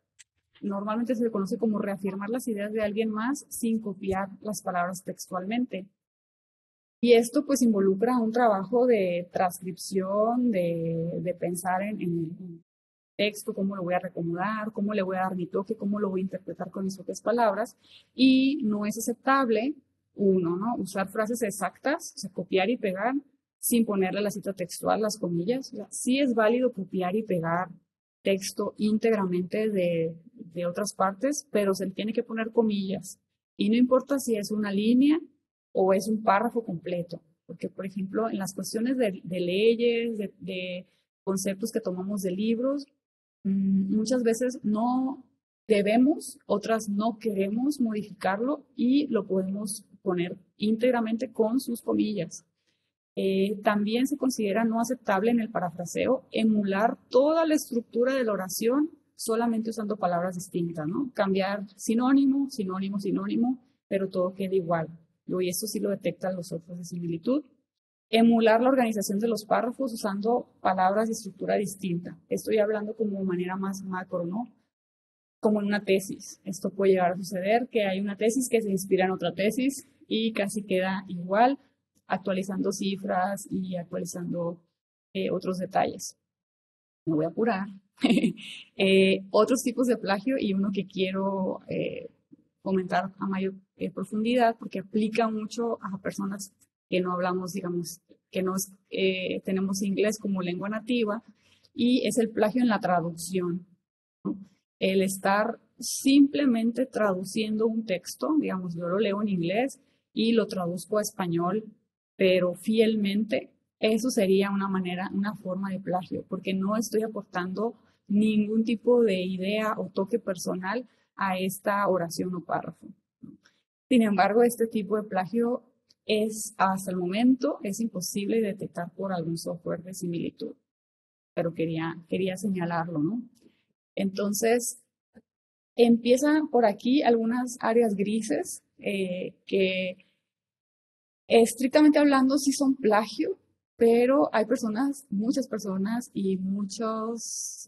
normalmente se le conoce como reafirmar las ideas de alguien más sin copiar las palabras textualmente. Y esto pues involucra un trabajo de transcripción, de pensar en el texto, cómo lo voy a reacomodar, cómo le voy a dar mi toque, cómo lo voy a interpretar con mis propias palabras. Y no es aceptable, ¿no? Usar frases exactas, o sea, copiar y pegar sin ponerle la cita textual, las comillas. O sea, sí es válido copiar y pegar texto íntegramente de otras partes, pero se le tiene que poner comillas. Y no importa si es una línea o es un párrafo completo, porque, por ejemplo, en las cuestiones de leyes, de conceptos que tomamos de libros, muchas veces no debemos, otras no queremos modificarlo y lo podemos poner íntegramente con sus comillas. También se considera no aceptable en el parafraseo emular toda la estructura de la oración solamente usando palabras distintas, ¿no? Cambiar sinónimo, sinónimo, sinónimo, pero todo queda igual. Y esto sí lo detectan los softwares de similitud. Emular la organización de los párrafos usando palabras de estructura distinta. Estoy hablando como de manera más macro, ¿no? Como en una tesis. Esto puede llegar a suceder que hay una tesis que se inspira en otra tesis y casi queda igual, actualizando cifras y actualizando otros detalles. Me voy a apurar. Otros tipos de plagio y uno que quiero comentar a mayor profundidad porque aplica mucho a personas que no hablamos, digamos, que no tenemos inglés como lengua nativa, y es el plagio en la traducción, ¿no? El estar simplemente traduciendo un texto, digamos, yo lo leo en inglés y lo traduzco a español, pero fielmente, eso sería una forma de plagio, porque no estoy aportando ningún tipo de idea o toque personal a esta oración o párrafo. Sin embargo, este tipo de plagio hasta el momento, es imposible detectar por algún software de similitud, pero quería señalarlo, ¿no? Entonces, empiezan por aquí algunas áreas grises que estrictamente hablando sí son plagio, pero hay muchas personas y muchas,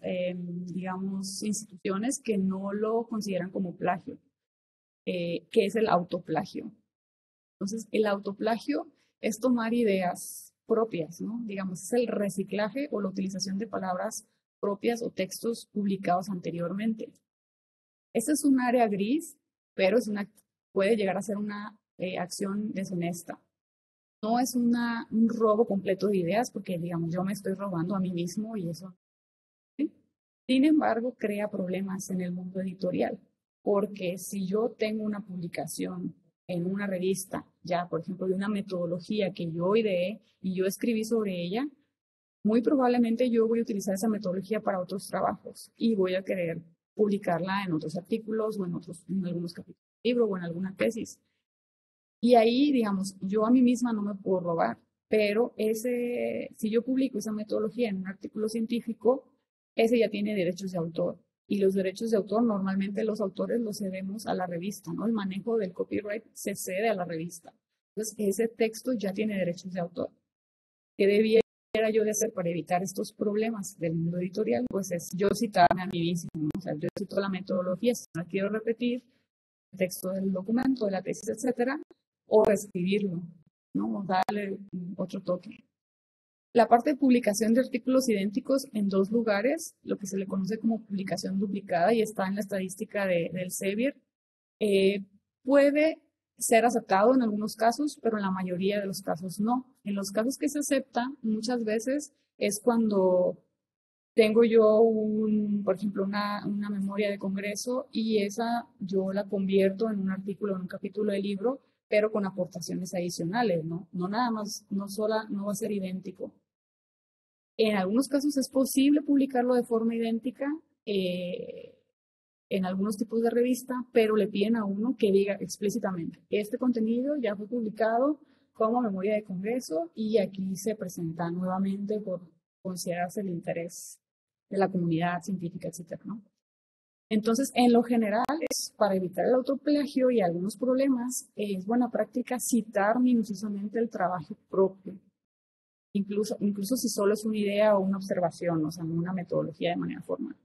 digamos, instituciones que no lo consideran como plagio, que es el autoplagio. Entonces, el autoplagio es tomar ideas propias, ¿no? Digamos, es el reciclaje o la utilización de palabras propias o textos publicados anteriormente. Esta es un área gris, pero puede llegar a ser una acción deshonesta. No es un robo completo de ideas, porque, digamos, yo me estoy robando a mí mismo y eso. ¿Sí? Sin embargo, crea problemas en el mundo editorial, porque si yo tengo una publicación en una revista, ya, por ejemplo, de una metodología que yo ideé y yo escribí sobre ella, muy probablemente yo voy a utilizar esa metodología para otros trabajos y voy a querer publicarla en otros artículos o en algunos capítulos de libro o en alguna tesis. Y ahí, digamos, yo a mí misma no me puedo robar. pero si yo publico esa metodología en un artículo científico, ese ya tiene derechos de autor. Y los derechos de autor normalmente los autores los cedemos a la revista, ¿no? El manejo del copyright se cede a la revista. Entonces, ese texto ya tiene derechos de autor. ¿Qué debiera yo de hacer para evitar estos problemas del mundo editorial? Pues es yo citarme a mí mismo, ¿no? O sea, yo cito la metodología, si no quiero repetir el texto del documento, de la tesis, etcétera, o reescribirlo, ¿no? O darle otro toque. La parte de publicación de artículos idénticos en dos lugares, lo que se le conoce como publicación duplicada y está en la estadística del Elsevier, puede ser aceptado en algunos casos, pero en la mayoría de los casos no. En los casos que se acepta, muchas veces es cuando tengo yo, por ejemplo, una memoria de congreso y esa yo la convierto en un artículo, en un capítulo de libro, pero con aportaciones adicionales, ¿no? No nada más, no va a ser idéntico. En algunos casos es posible publicarlo de forma idéntica en algunos tipos de revista, pero le piden a uno que diga explícitamente, este contenido ya fue publicado como memoria de congreso y aquí se presenta nuevamente por considerarse el interés de la comunidad científica, etcétera, ¿no? Entonces, en lo general, para evitar el autoplagio y algunos problemas, es buena práctica citar minuciosamente el trabajo propio, incluso si solo es una idea o una observación, o sea, no una metodología de manera formal.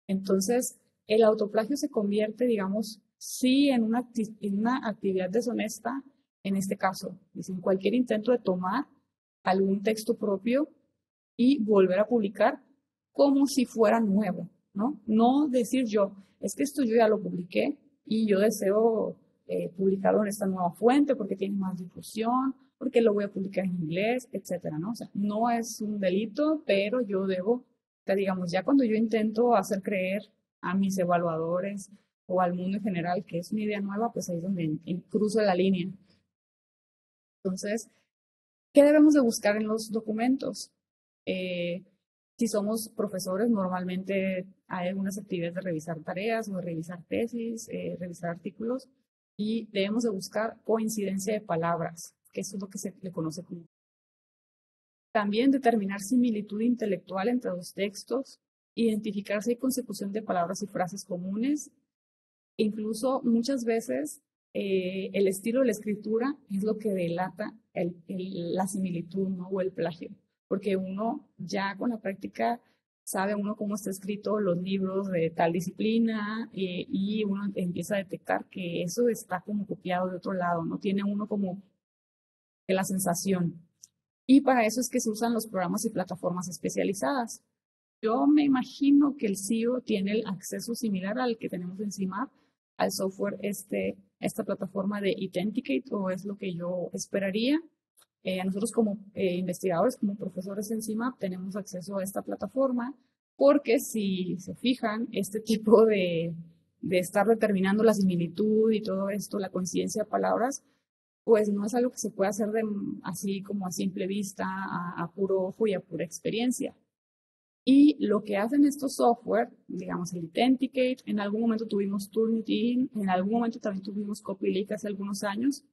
Entonces, el autoplagio se convierte, digamos, sí en una actividad deshonesta, en este caso, es en cualquier intento de tomar algún texto propio y volver a publicar como si fuera nuevo, ¿no? No decir yo, es que esto yo ya lo publiqué y yo deseo publicarlo en esta nueva fuente porque tiene más difusión, porque lo voy a publicar en inglés, etcétera, ¿no? O sea, no es un delito, pero yo debo, o sea, digamos, ya cuando yo intento hacer creer a mis evaluadores o al mundo en general que es una idea nueva, pues ahí es donde cruzo la línea. Entonces, ¿qué debemos de buscar en los documentos? Si somos profesores, normalmente hay algunas actividades de revisar tareas o de revisar tesis, revisar artículos, y debemos de buscar coincidencia de palabras, que eso es lo que se le conoce como. También determinar similitud intelectual entre los textos, identificar si hay consecución de palabras y frases comunes. Incluso muchas veces el estilo de la escritura es lo que delata la similitud, ¿no? O el plagio, porque uno ya con la práctica sabe uno cómo está escrito los libros de tal disciplina y uno empieza a detectar que eso está como copiado de otro lado, ¿no? Tiene uno como la sensación. Y para eso es que se usan los programas y plataformas especializadas. Yo me imagino que el CIO tiene el acceso similar al que tenemos en CIMAP, al software, esta plataforma de Authenticate, o es lo que yo esperaría. A nosotros como investigadores, como profesores en CIMAP, tenemos acceso a esta plataforma, porque si se fijan, este tipo de estar determinando la similitud y todo esto, la coincidencia de palabras, pues no es algo que se pueda hacer así como a simple vista, a puro ojo y a pura experiencia. Y lo que hacen estos software, digamos el Authenticate, en algún momento tuvimos Turnitin, en algún momento también tuvimos CopyLeak hace algunos años,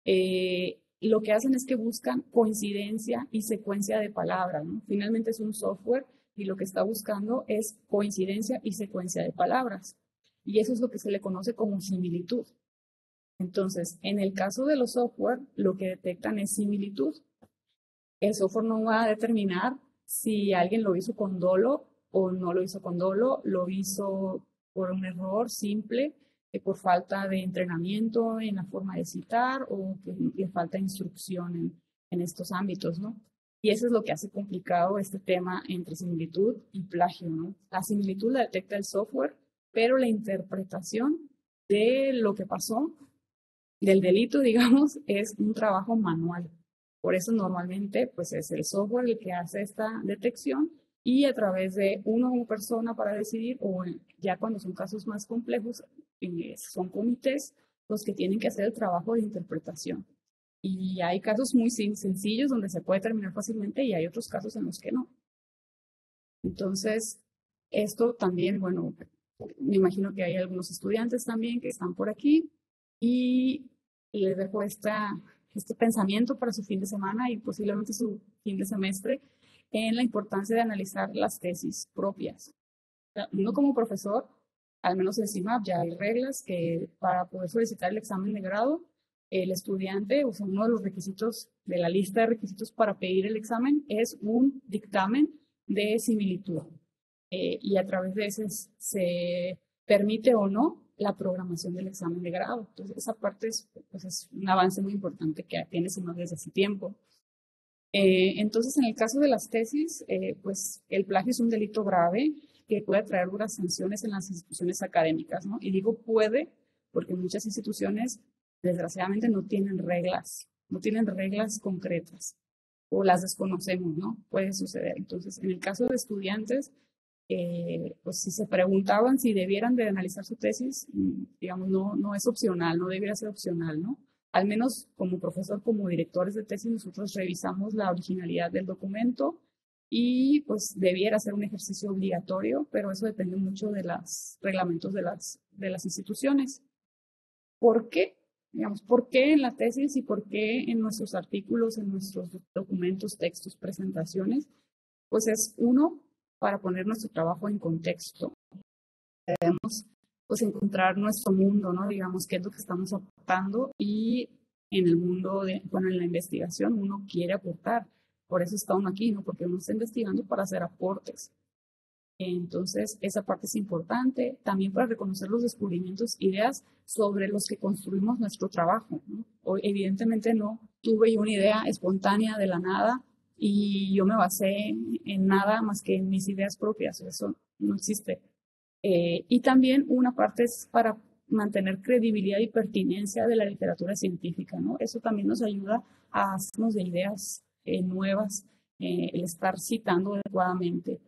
lo que hacen es que buscan coincidencia y secuencia de palabras, ¿no? Finalmente es un software y lo que está buscando es coincidencia y secuencia de palabras. Y eso es lo que se le conoce como similitud. Entonces, en el caso de los software, lo que detectan es similitud. El software no va a determinar si alguien lo hizo con dolo o no lo hizo con dolo, lo hizo por un error simple, por falta de entrenamiento en la forma de citar o que le falta instrucción en estos ámbitos, ¿no? Y eso es lo que hace complicado este tema entre similitud y plagio, ¿no? La similitud la detecta el software, pero la interpretación de lo que pasó, del delito, digamos, es un trabajo manual. Por eso normalmente pues es el software el que hace esta detección y a través de uno como persona para decidir, o ya cuando son casos más complejos, son comités los que tienen que hacer el trabajo de interpretación. Y hay casos muy sencillos donde se puede terminar fácilmente y hay otros casos en los que no. Entonces, esto también, bueno, me imagino que hay algunos estudiantes también que están por aquí y les dejo esta este pensamiento para su fin de semana y posiblemente su fin de semestre en la importancia de analizar las tesis propias. Uno como profesor, al menos en CIMAP, ya hay reglas que para poder solicitar el examen de grado, el estudiante, o sea, uno de los requisitos de la lista de requisitos para pedir el examen es un dictamen de similitud. Y a través de ese se permite o no la programación del examen de grado. Entonces, esa parte es, pues, es un avance muy importante que tiene CIMAP desde hace tiempo. Entonces, en el caso de las tesis, pues el plagio es un delito grave que puede traer duras sanciones en las instituciones académicas, ¿no? Y digo puede porque muchas instituciones, desgraciadamente, no tienen reglas concretas o las desconocemos, ¿no? Puede suceder. Entonces, en el caso de estudiantes, pues si se preguntaban si debieran de analizar su tesis, digamos, no es opcional, no debiera ser opcional, ¿no? Al menos como profesor, como directores de tesis, nosotros revisamos la originalidad del documento y pues debiera ser un ejercicio obligatorio, pero eso depende mucho de los reglamentos de las instituciones. ¿Por qué? Digamos, ¿por qué en la tesis y por qué en nuestros artículos, en nuestros documentos, textos, presentaciones? Pues es uno, para poner nuestro trabajo en contexto. Debemos pues encontrar nuestro mundo, ¿no? Digamos, qué es lo que estamos aportando y en el mundo, bueno, en la investigación uno quiere aportar. Por eso está uno aquí, ¿no? Porque uno está investigando para hacer aportes. Entonces, esa parte es importante también para reconocer los descubrimientos, ideas sobre los que construimos nuestro trabajo, ¿no? Hoy, evidentemente no tuve una idea espontánea de la nada y yo me basé en nada más que en mis ideas propias, eso no existe. Y también una parte es para mantener credibilidad y pertinencia de la literatura científica, ¿no? Eso también nos ayuda a hacernos de ideas nuevas, el estar citando adecuadamente.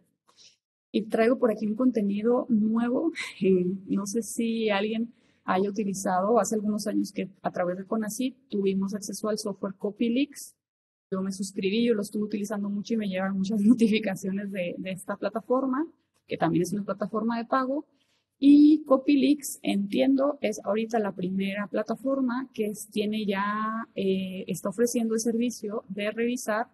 Y traigo por aquí un contenido nuevo. No sé si alguien haya utilizado, hace algunos años que a través de CONACYT tuvimos acceso al software CopyLeaks. Yo me suscribí, yo lo estuve utilizando mucho y me llegan muchas notificaciones de esta plataforma, que también es una plataforma de pago. Y CopyLeaks, entiendo, es ahorita la primera plataforma que tiene ya, está ofreciendo el servicio de revisar,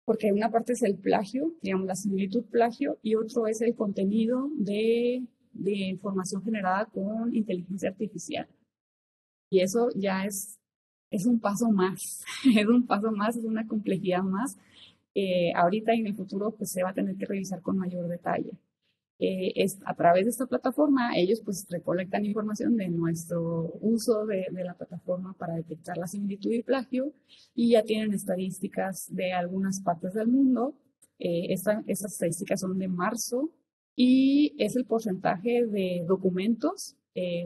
porque una parte es el plagio, digamos, la similitud plagio, y otro es el contenido de información generada con inteligencia artificial. Y eso ya es un paso más, es un paso más, es una complejidad más. Ahorita y en el futuro pues se va a tener que revisar con mayor detalle. A través de esta plataforma ellos pues recolectan información de nuestro uso de la plataforma para detectar la similitud y plagio y ya tienen estadísticas de algunas partes del mundo. Estas estadísticas son de marzo y es el porcentaje de documentos,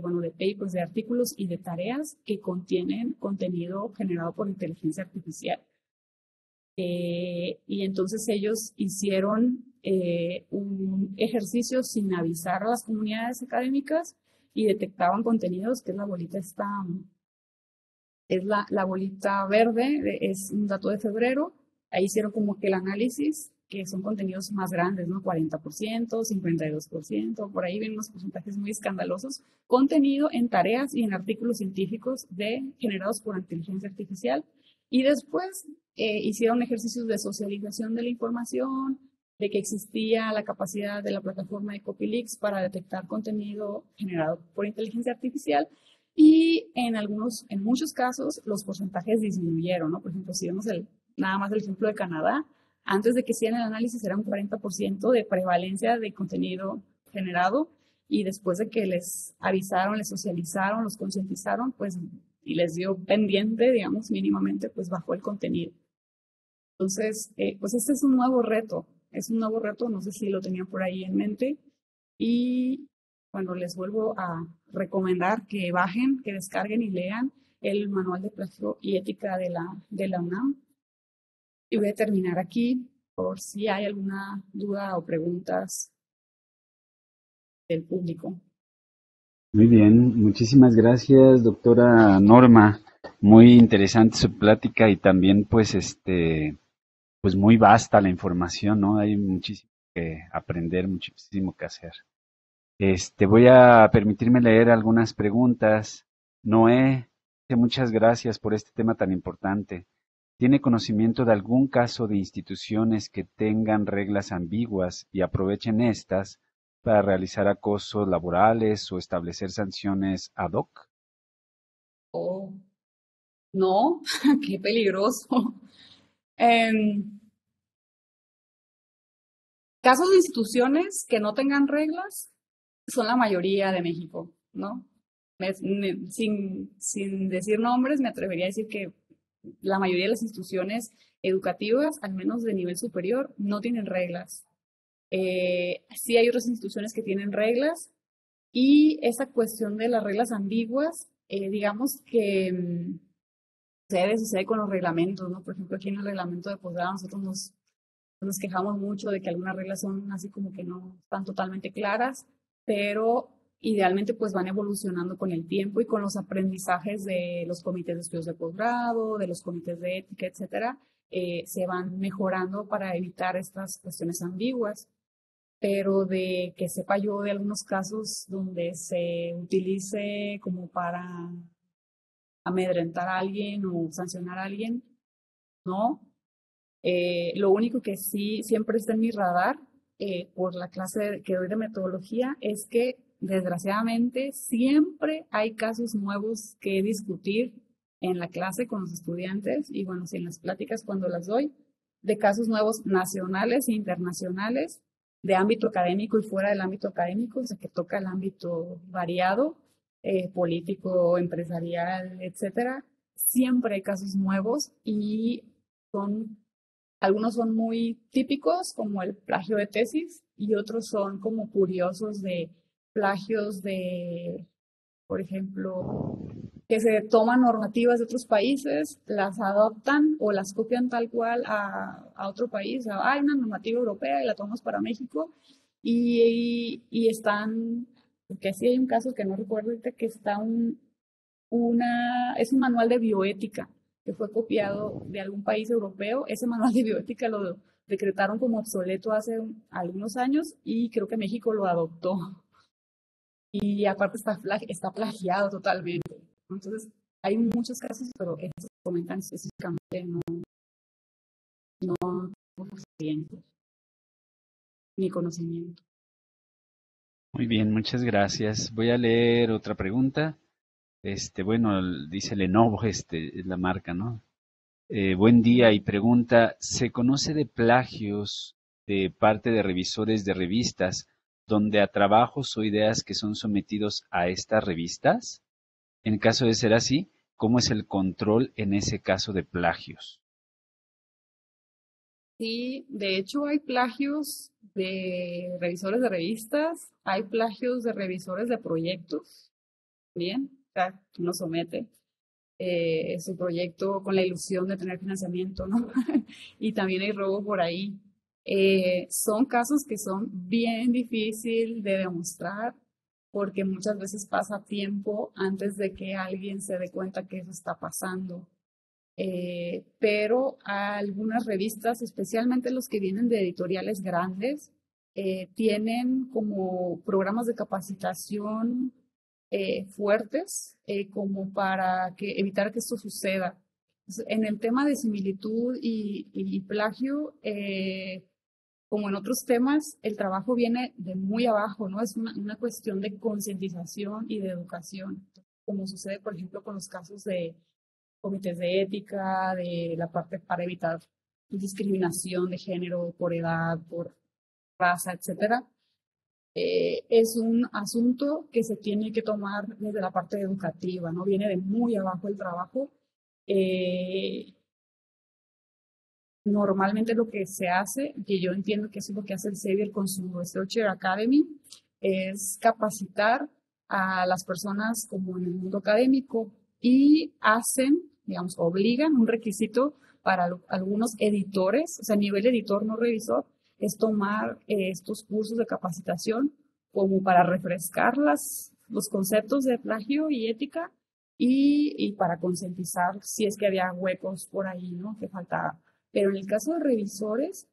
bueno, de papers, de artículos y de tareas que contienen contenido generado por inteligencia artificial. Y entonces ellos hicieron un ejercicio sin avisar a las comunidades académicas y detectaban contenidos, que es la bolita esta, es la bolita verde, es un dato de febrero. Ahí hicieron como que el análisis, que son contenidos más grandes, ¿no? 40%, 52%, por ahí ven unos porcentajes muy escandalosos. Contenido en tareas y en artículos científicos generados por inteligencia artificial. Y después hicieron ejercicios de socialización de la información, de que existía la capacidad de la plataforma de CopyLeaks para detectar contenido generado por inteligencia artificial. Y en muchos casos, los porcentajes disminuyeron, ¿no? Por ejemplo, si vemos nada más el ejemplo de Canadá, antes de que hicieran el análisis era un 40% de prevalencia de contenido generado y después de que les avisaron, les socializaron, los concientizaron, pues y les dio pendiente, digamos, mínimamente, pues bajó el contenido. Entonces, pues este es un nuevo reto, no sé si lo tenían por ahí en mente y bueno, les vuelvo a recomendar que bajen, que descarguen y lean el Manual de Plagio y Ética de la UNAM. Y voy a terminar aquí por si hay alguna duda o preguntas del público.
Muy bien, muchísimas gracias, doctora Norma. Muy interesante su plática y también pues muy vasta la información, ¿no? Hay muchísimo que aprender, muchísimo que hacer. Voy a permitirme leer algunas preguntas. Noé Muchas gracias por este tema tan importante. ¿Tiene conocimiento de algún caso de instituciones que tengan reglas ambiguas y aprovechen estas para realizar acosos laborales o establecer sanciones ad hoc?
Oh, no, qué peligroso. Em, Casos de instituciones que no tengan reglas son la mayoría de México, ¿no? Sin decir nombres, me atrevería a decir que la mayoría de las instituciones educativas, al menos de nivel superior, no tienen reglas. Sí hay otras instituciones que tienen reglas y esa cuestión de las reglas ambiguas, digamos que sucede con los reglamentos, ¿no? Por ejemplo, aquí en el reglamento de posgrado nosotros nos quejamos mucho de que algunas reglas son así como que no están totalmente claras, pero idealmente pues van evolucionando con el tiempo y con los aprendizajes de los comités de estudios de posgrado, de los comités de ética, etcétera, se van mejorando para evitar estas cuestiones ambiguas. Pero de que sepa yo de algunos casos donde se utilice como para amedrentar a alguien o sancionar a alguien, no. Lo único que sí siempre está en mi radar por la clase que doy de metodología es que desgraciadamente siempre hay casos nuevos que discutir en la clase con los estudiantes y bueno, si en las pláticas cuando las doy, de casos nuevos nacionales e internacionales, de ámbito académico y fuera del ámbito académico, o sea, que toca el ámbito variado, político, empresarial, etcétera. Siempre hay casos nuevos y son algunos son muy típicos, como el plagio de tesis, y otros son como curiosos de plagios de, por ejemplo, que se toman normativas de otros países, las adoptan o las copian tal cual a otro país. Hay una normativa europea y la tomamos para México y están, porque sí hay un caso que no recuerdo ahorita, que está es un manual de bioética que fue copiado de algún país europeo. Ese manual de bioética lo decretaron como obsoleto hace algunos años y creo que México lo adoptó. Y aparte está plagiado totalmente. Entonces, hay muchos casos, pero estos que comentan específicamente no tengo experiencia ni conocimiento.
Muy bien, muchas gracias. Voy a leer otra pregunta. Bueno, dice Lenovo, es la marca, ¿no? Buen día y pregunta, ¿se conoce de plagios de parte de revisores de revistas donde a trabajos o ideas que son sometidos a estas revistas? En caso de ser así, ¿cómo es el control en ese caso de plagios?
Sí, de hecho hay plagios de revisores de revistas, hay plagios de revisores de proyectos, bien, o sea, uno somete su proyecto con la ilusión de tener financiamiento, ¿no? Y también hay robo por ahí. Son casos que son bien difícil de demostrar porque muchas veces pasa tiempo antes de que alguien se dé cuenta que eso está pasando. Pero algunas revistas, especialmente los que vienen de editoriales grandes, tienen como programas de capacitación fuertes como para evitar que esto suceda. En el tema de similitud y plagio, como en otros temas, el trabajo viene de muy abajo, ¿no? Es una cuestión de concientización y de educación, como sucede, por ejemplo, con los casos de comités de ética, de la parte para evitar discriminación de género por edad, por raza, etcétera. Es un asunto que se tiene que tomar desde la parte educativa, ¿no? Viene de muy abajo el trabajo. Eh, Normalmente lo que se hace, que yo entiendo que eso es lo que hace el Xavier con su Researcher Academy, es capacitar a las personas como en el mundo académico y hacen, digamos, obligan un requisito para algunos editores, o sea, a nivel editor, no revisor, es tomar estos cursos de capacitación como para refrescar los conceptos de plagio y ética y para concientizar si es que había huecos por ahí, ¿no? Que faltaba. Pero en el caso de revisores,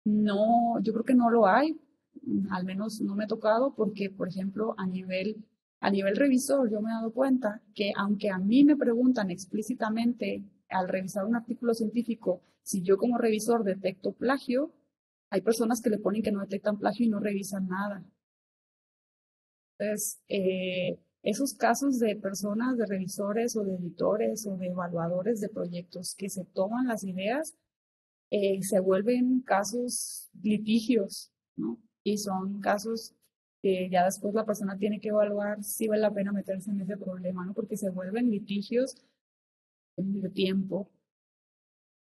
no, yo creo que no lo hay, al menos no me ha tocado, porque, por ejemplo, a nivel A nivel revisor, yo me he dado cuenta que aunque a mí me preguntan explícitamente al revisar un artículo científico si yo como revisor detecto plagio, hay personas que le ponen que no detectan plagio y no revisan nada. Entonces, esos casos de personas, de revisores o de editores o de evaluadores de proyectos que se toman las ideas, se vuelven casos litigios, ¿no? Y son casos que ya después la persona tiene que evaluar si vale la pena meterse en ese problema, ¿no? Porque se vuelven litigios de tiempo.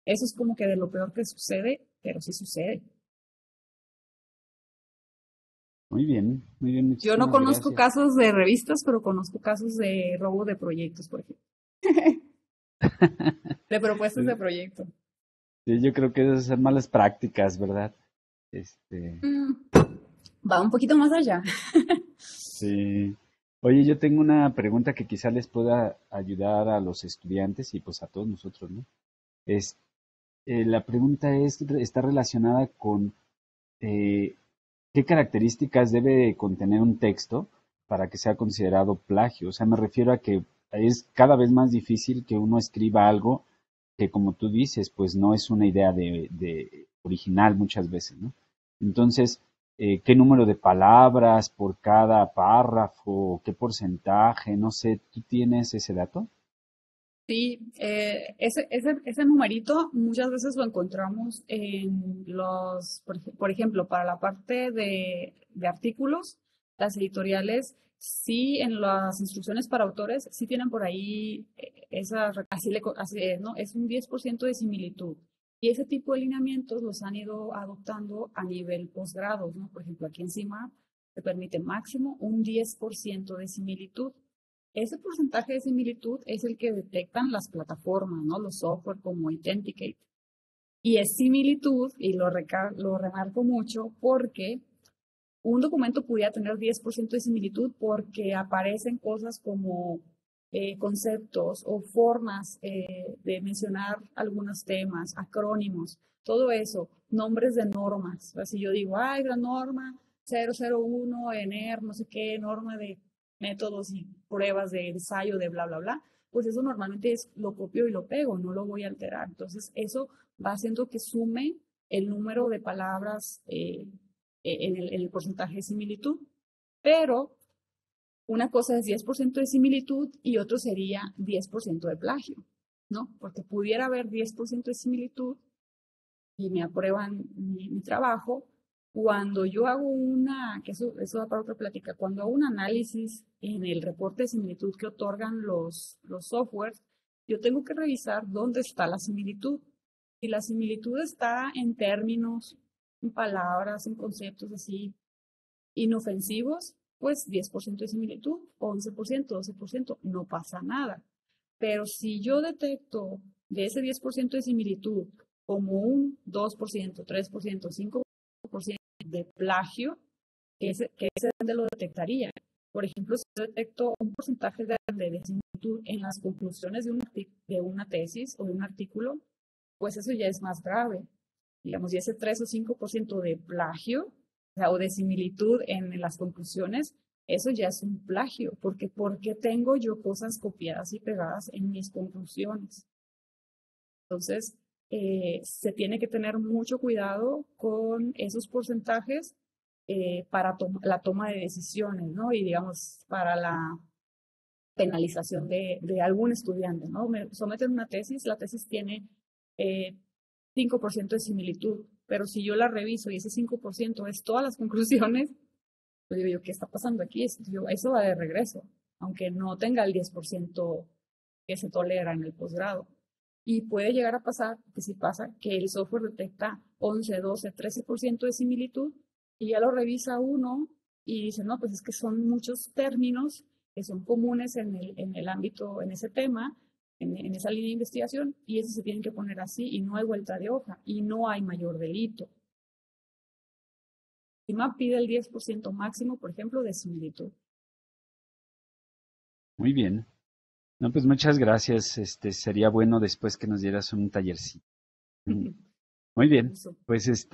Eso es como que de lo peor que sucede, pero sí sucede.
muy bien,
Yo no
muchísimas
conozco
gracias.
casos de revistas, pero conozco casos de robo de proyectos, por ejemplo. De propuestas de proyecto.
Sí, yo creo que esas son malas prácticas, ¿verdad? Este,
Va un poquito más allá.
sí. Oye, yo tengo una pregunta que quizá les pueda ayudar a los estudiantes y pues a todos nosotros, ¿no? Es, la pregunta está relacionada con eh, qué características debe contener un texto para que sea considerado plagio. O sea, me refiero a que es cada vez más difícil que uno escriba algo que, como tú dices, pues no es una idea de original muchas veces, ¿no? Entonces, ¿qué número de palabras por cada párrafo? ¿Qué porcentaje? No sé, ¿tú tienes ese dato?
Sí, ese numerito muchas veces lo encontramos en por ejemplo, para la parte de artículos, las editoriales, sí, en las instrucciones para autores, sí tienen por ahí así es, ¿no? Es un 10% de similitud. Y ese tipo de lineamientos los han ido adoptando a nivel posgrado, ¿no? Por ejemplo, aquí encima se permite máximo un 10% de similitud. Ese porcentaje de similitud es el que detectan las plataformas, ¿no? Los software como Authenticate. Y es similitud, y lo remarco mucho, porque un documento pudiera tener 10% de similitud porque aparecen cosas como conceptos o formas de mencionar algunos temas, acrónimos, todo eso, nombres de normas. O sea, si yo digo, ay, la norma 001, ENER, no sé qué, norma de métodos y pruebas de ensayo de bla, bla, bla, pues eso normalmente es lo copio y lo pego, no lo voy a alterar. Entonces, eso va haciendo que sume el número de palabras en el porcentaje de similitud, pero una cosa es 10% de similitud y otro sería 10% de plagio, ¿no? Porque pudiera haber 10% de similitud y me aprueban mi trabajo. Cuando yo hago que eso da para otra plática, cuando hago un análisis en el reporte de similitud que otorgan los softwares, yo tengo que revisar dónde está la similitud. Si la similitud está en términos, en palabras, en conceptos así inofensivos, pues 10% de similitud, 11%, 12%, no pasa nada. Pero si yo detecto de ese 10% de similitud como un 2%, 3%, 5% de plagio, que ese donde lo detectaría. Por ejemplo, si yo detecto un porcentaje de similitud en las conclusiones de una tesis o de un artículo, pues eso ya es más grave. Digamos, y ese 3 o 5% de plagio, o de similitud en las conclusiones, eso ya es un plagio, porque ¿por qué tengo yo cosas copiadas y pegadas en mis conclusiones? Entonces, se tiene que tener mucho cuidado con esos porcentajes para la toma de decisiones, ¿no? Y digamos, para la penalización de algún estudiante, ¿no? Me someten una tesis, la tesis tiene eh, 5% de similitud, pero si yo la reviso y ese 5% es todas las conclusiones, pues digo yo, ¿qué está pasando aquí? Eso va de regreso, aunque no tenga el 10% que se tolera en el posgrado. Y puede llegar a pasar, que si pasa, que el software detecta 11, 12, 13% de similitud y ya lo revisa uno y dice, no, pues es que son muchos términos que son comunes en el ámbito, en ese tema, en esa línea de investigación, y eso se tienen que poner así y no hay vuelta de hoja y no hay mayor delito. CIMAP pide el 10% máximo, por ejemplo, de similitud.
Muy bien. No, pues muchas gracias. Sería bueno después que nos dieras un tallercito. Mm, muy bien.
Eso.
Pues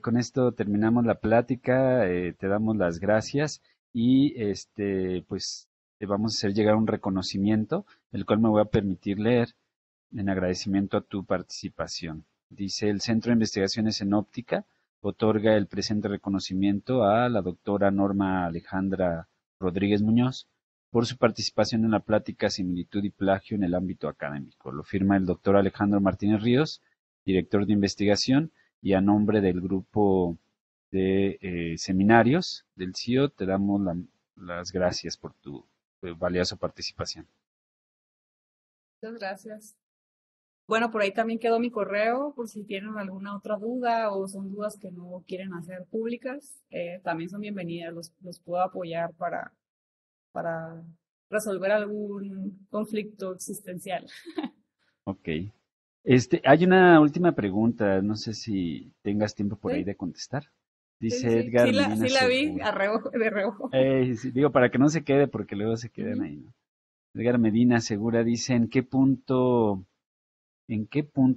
con esto terminamos la plática. Te damos las gracias y pues te vamos a hacer llegar un reconocimiento, el cual me voy a permitir leer en agradecimiento a tu participación. Dice: el Centro de Investigaciones en Óptica otorga el presente reconocimiento a la doctora Norma Alejandra Rodríguez Muñoz por su participación en la plática Similitud y Plagio en el ámbito académico. Lo firma el doctor Alejandro Martínez Ríos, director de investigación, y a nombre del grupo de seminarios del CIO te damos las gracias por tu valiosa participación.
Muchas gracias. Bueno, por ahí también quedó mi correo por si tienen alguna otra duda o son dudas que no quieren hacer públicas. También son bienvenidas, los puedo apoyar para resolver algún conflicto existencial.
Ok. Hay una última pregunta, no sé si tengas tiempo por ahí
Sí,
de contestar.
sí, sí,
Dice
sí.
Edgar Medina
Sí la vi
Segura.
de reojo.
Sí, digo, para que no se quede, porque luego se quedan
Ujú.
ahí, ¿no? Edgar Medina Segura dice: en qué punto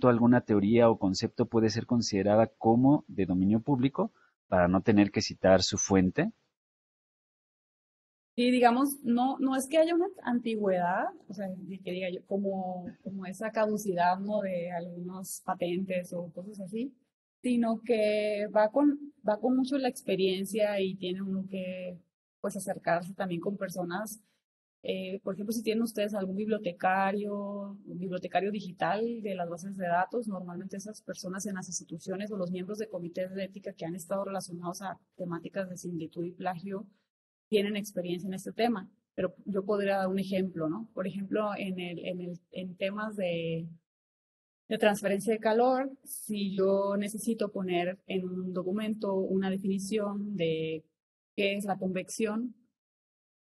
alguna teoría o concepto puede ser considerada como de dominio público para no tener que citar su fuente?
Y digamos, no es que haya una antigüedad, o sea, de que diga yo, como esa caducidad, ¿no? De algunos patentes o cosas así, sino que va con mucho la experiencia y tiene uno que, pues, acercarse también con personas. Por ejemplo, si tienen ustedes algún bibliotecario, un bibliotecario digital de las bases de datos, normalmente esas personas en las instituciones o los miembros de comités de ética que han estado relacionados a temáticas de similitud y plagio tienen experiencia en este tema. Pero yo podría dar un ejemplo, ¿no? Por ejemplo, en temas de transferencia de calor, si yo necesito poner en un documento una definición de qué es la convección,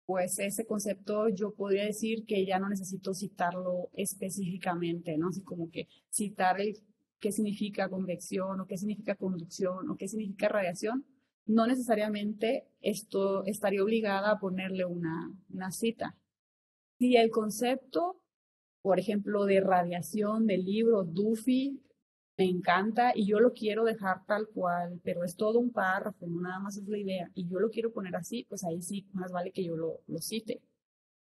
pues ese concepto yo podría decir que ya no necesito citarlo específicamente, ¿no? Así como que citar qué significa convección o qué significa conducción o qué significa radiación, no necesariamente esto estaría obligada a ponerle una cita. Si el concepto, por ejemplo, de radiación del libro Duffy me encanta y yo lo quiero dejar tal cual, pero es todo un párrafo, no nada más es la idea, y yo lo quiero poner así, pues ahí sí, más vale que yo lo cite.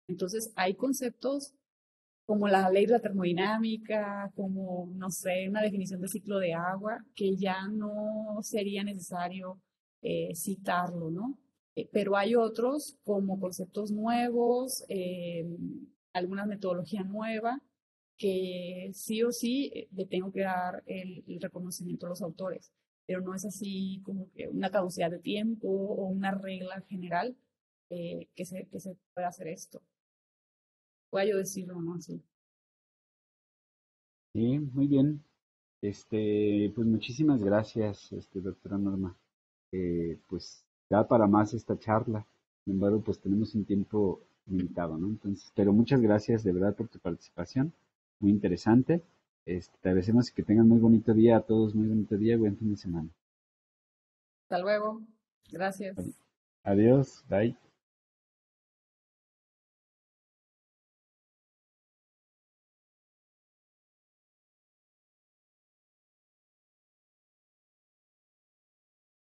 Entonces, hay conceptos como la ley de la termodinámica, como, no sé, una definición de ciclo de agua, que ya no sería necesario citarlo, ¿no? Pero hay otros como conceptos nuevos, alguna metodología nueva, que sí o sí le tengo que dar el reconocimiento a los autores, pero no es así como que una caducidad de tiempo o una regla general que se pueda hacer esto. Pueda yo decirlo, ¿no? Así.
Sí, muy bien. Pues muchísimas gracias, doctora Norma. Pues da para más esta charla. Sin embargo, pues tenemos un tiempo limitado, ¿no? Entonces, pero muchas gracias de verdad por tu participación. Muy interesante. Te agradecemos y que tengan muy bonito día a todos, muy bonito día, buen fin de semana.
Hasta luego. Gracias.
Adiós, bye.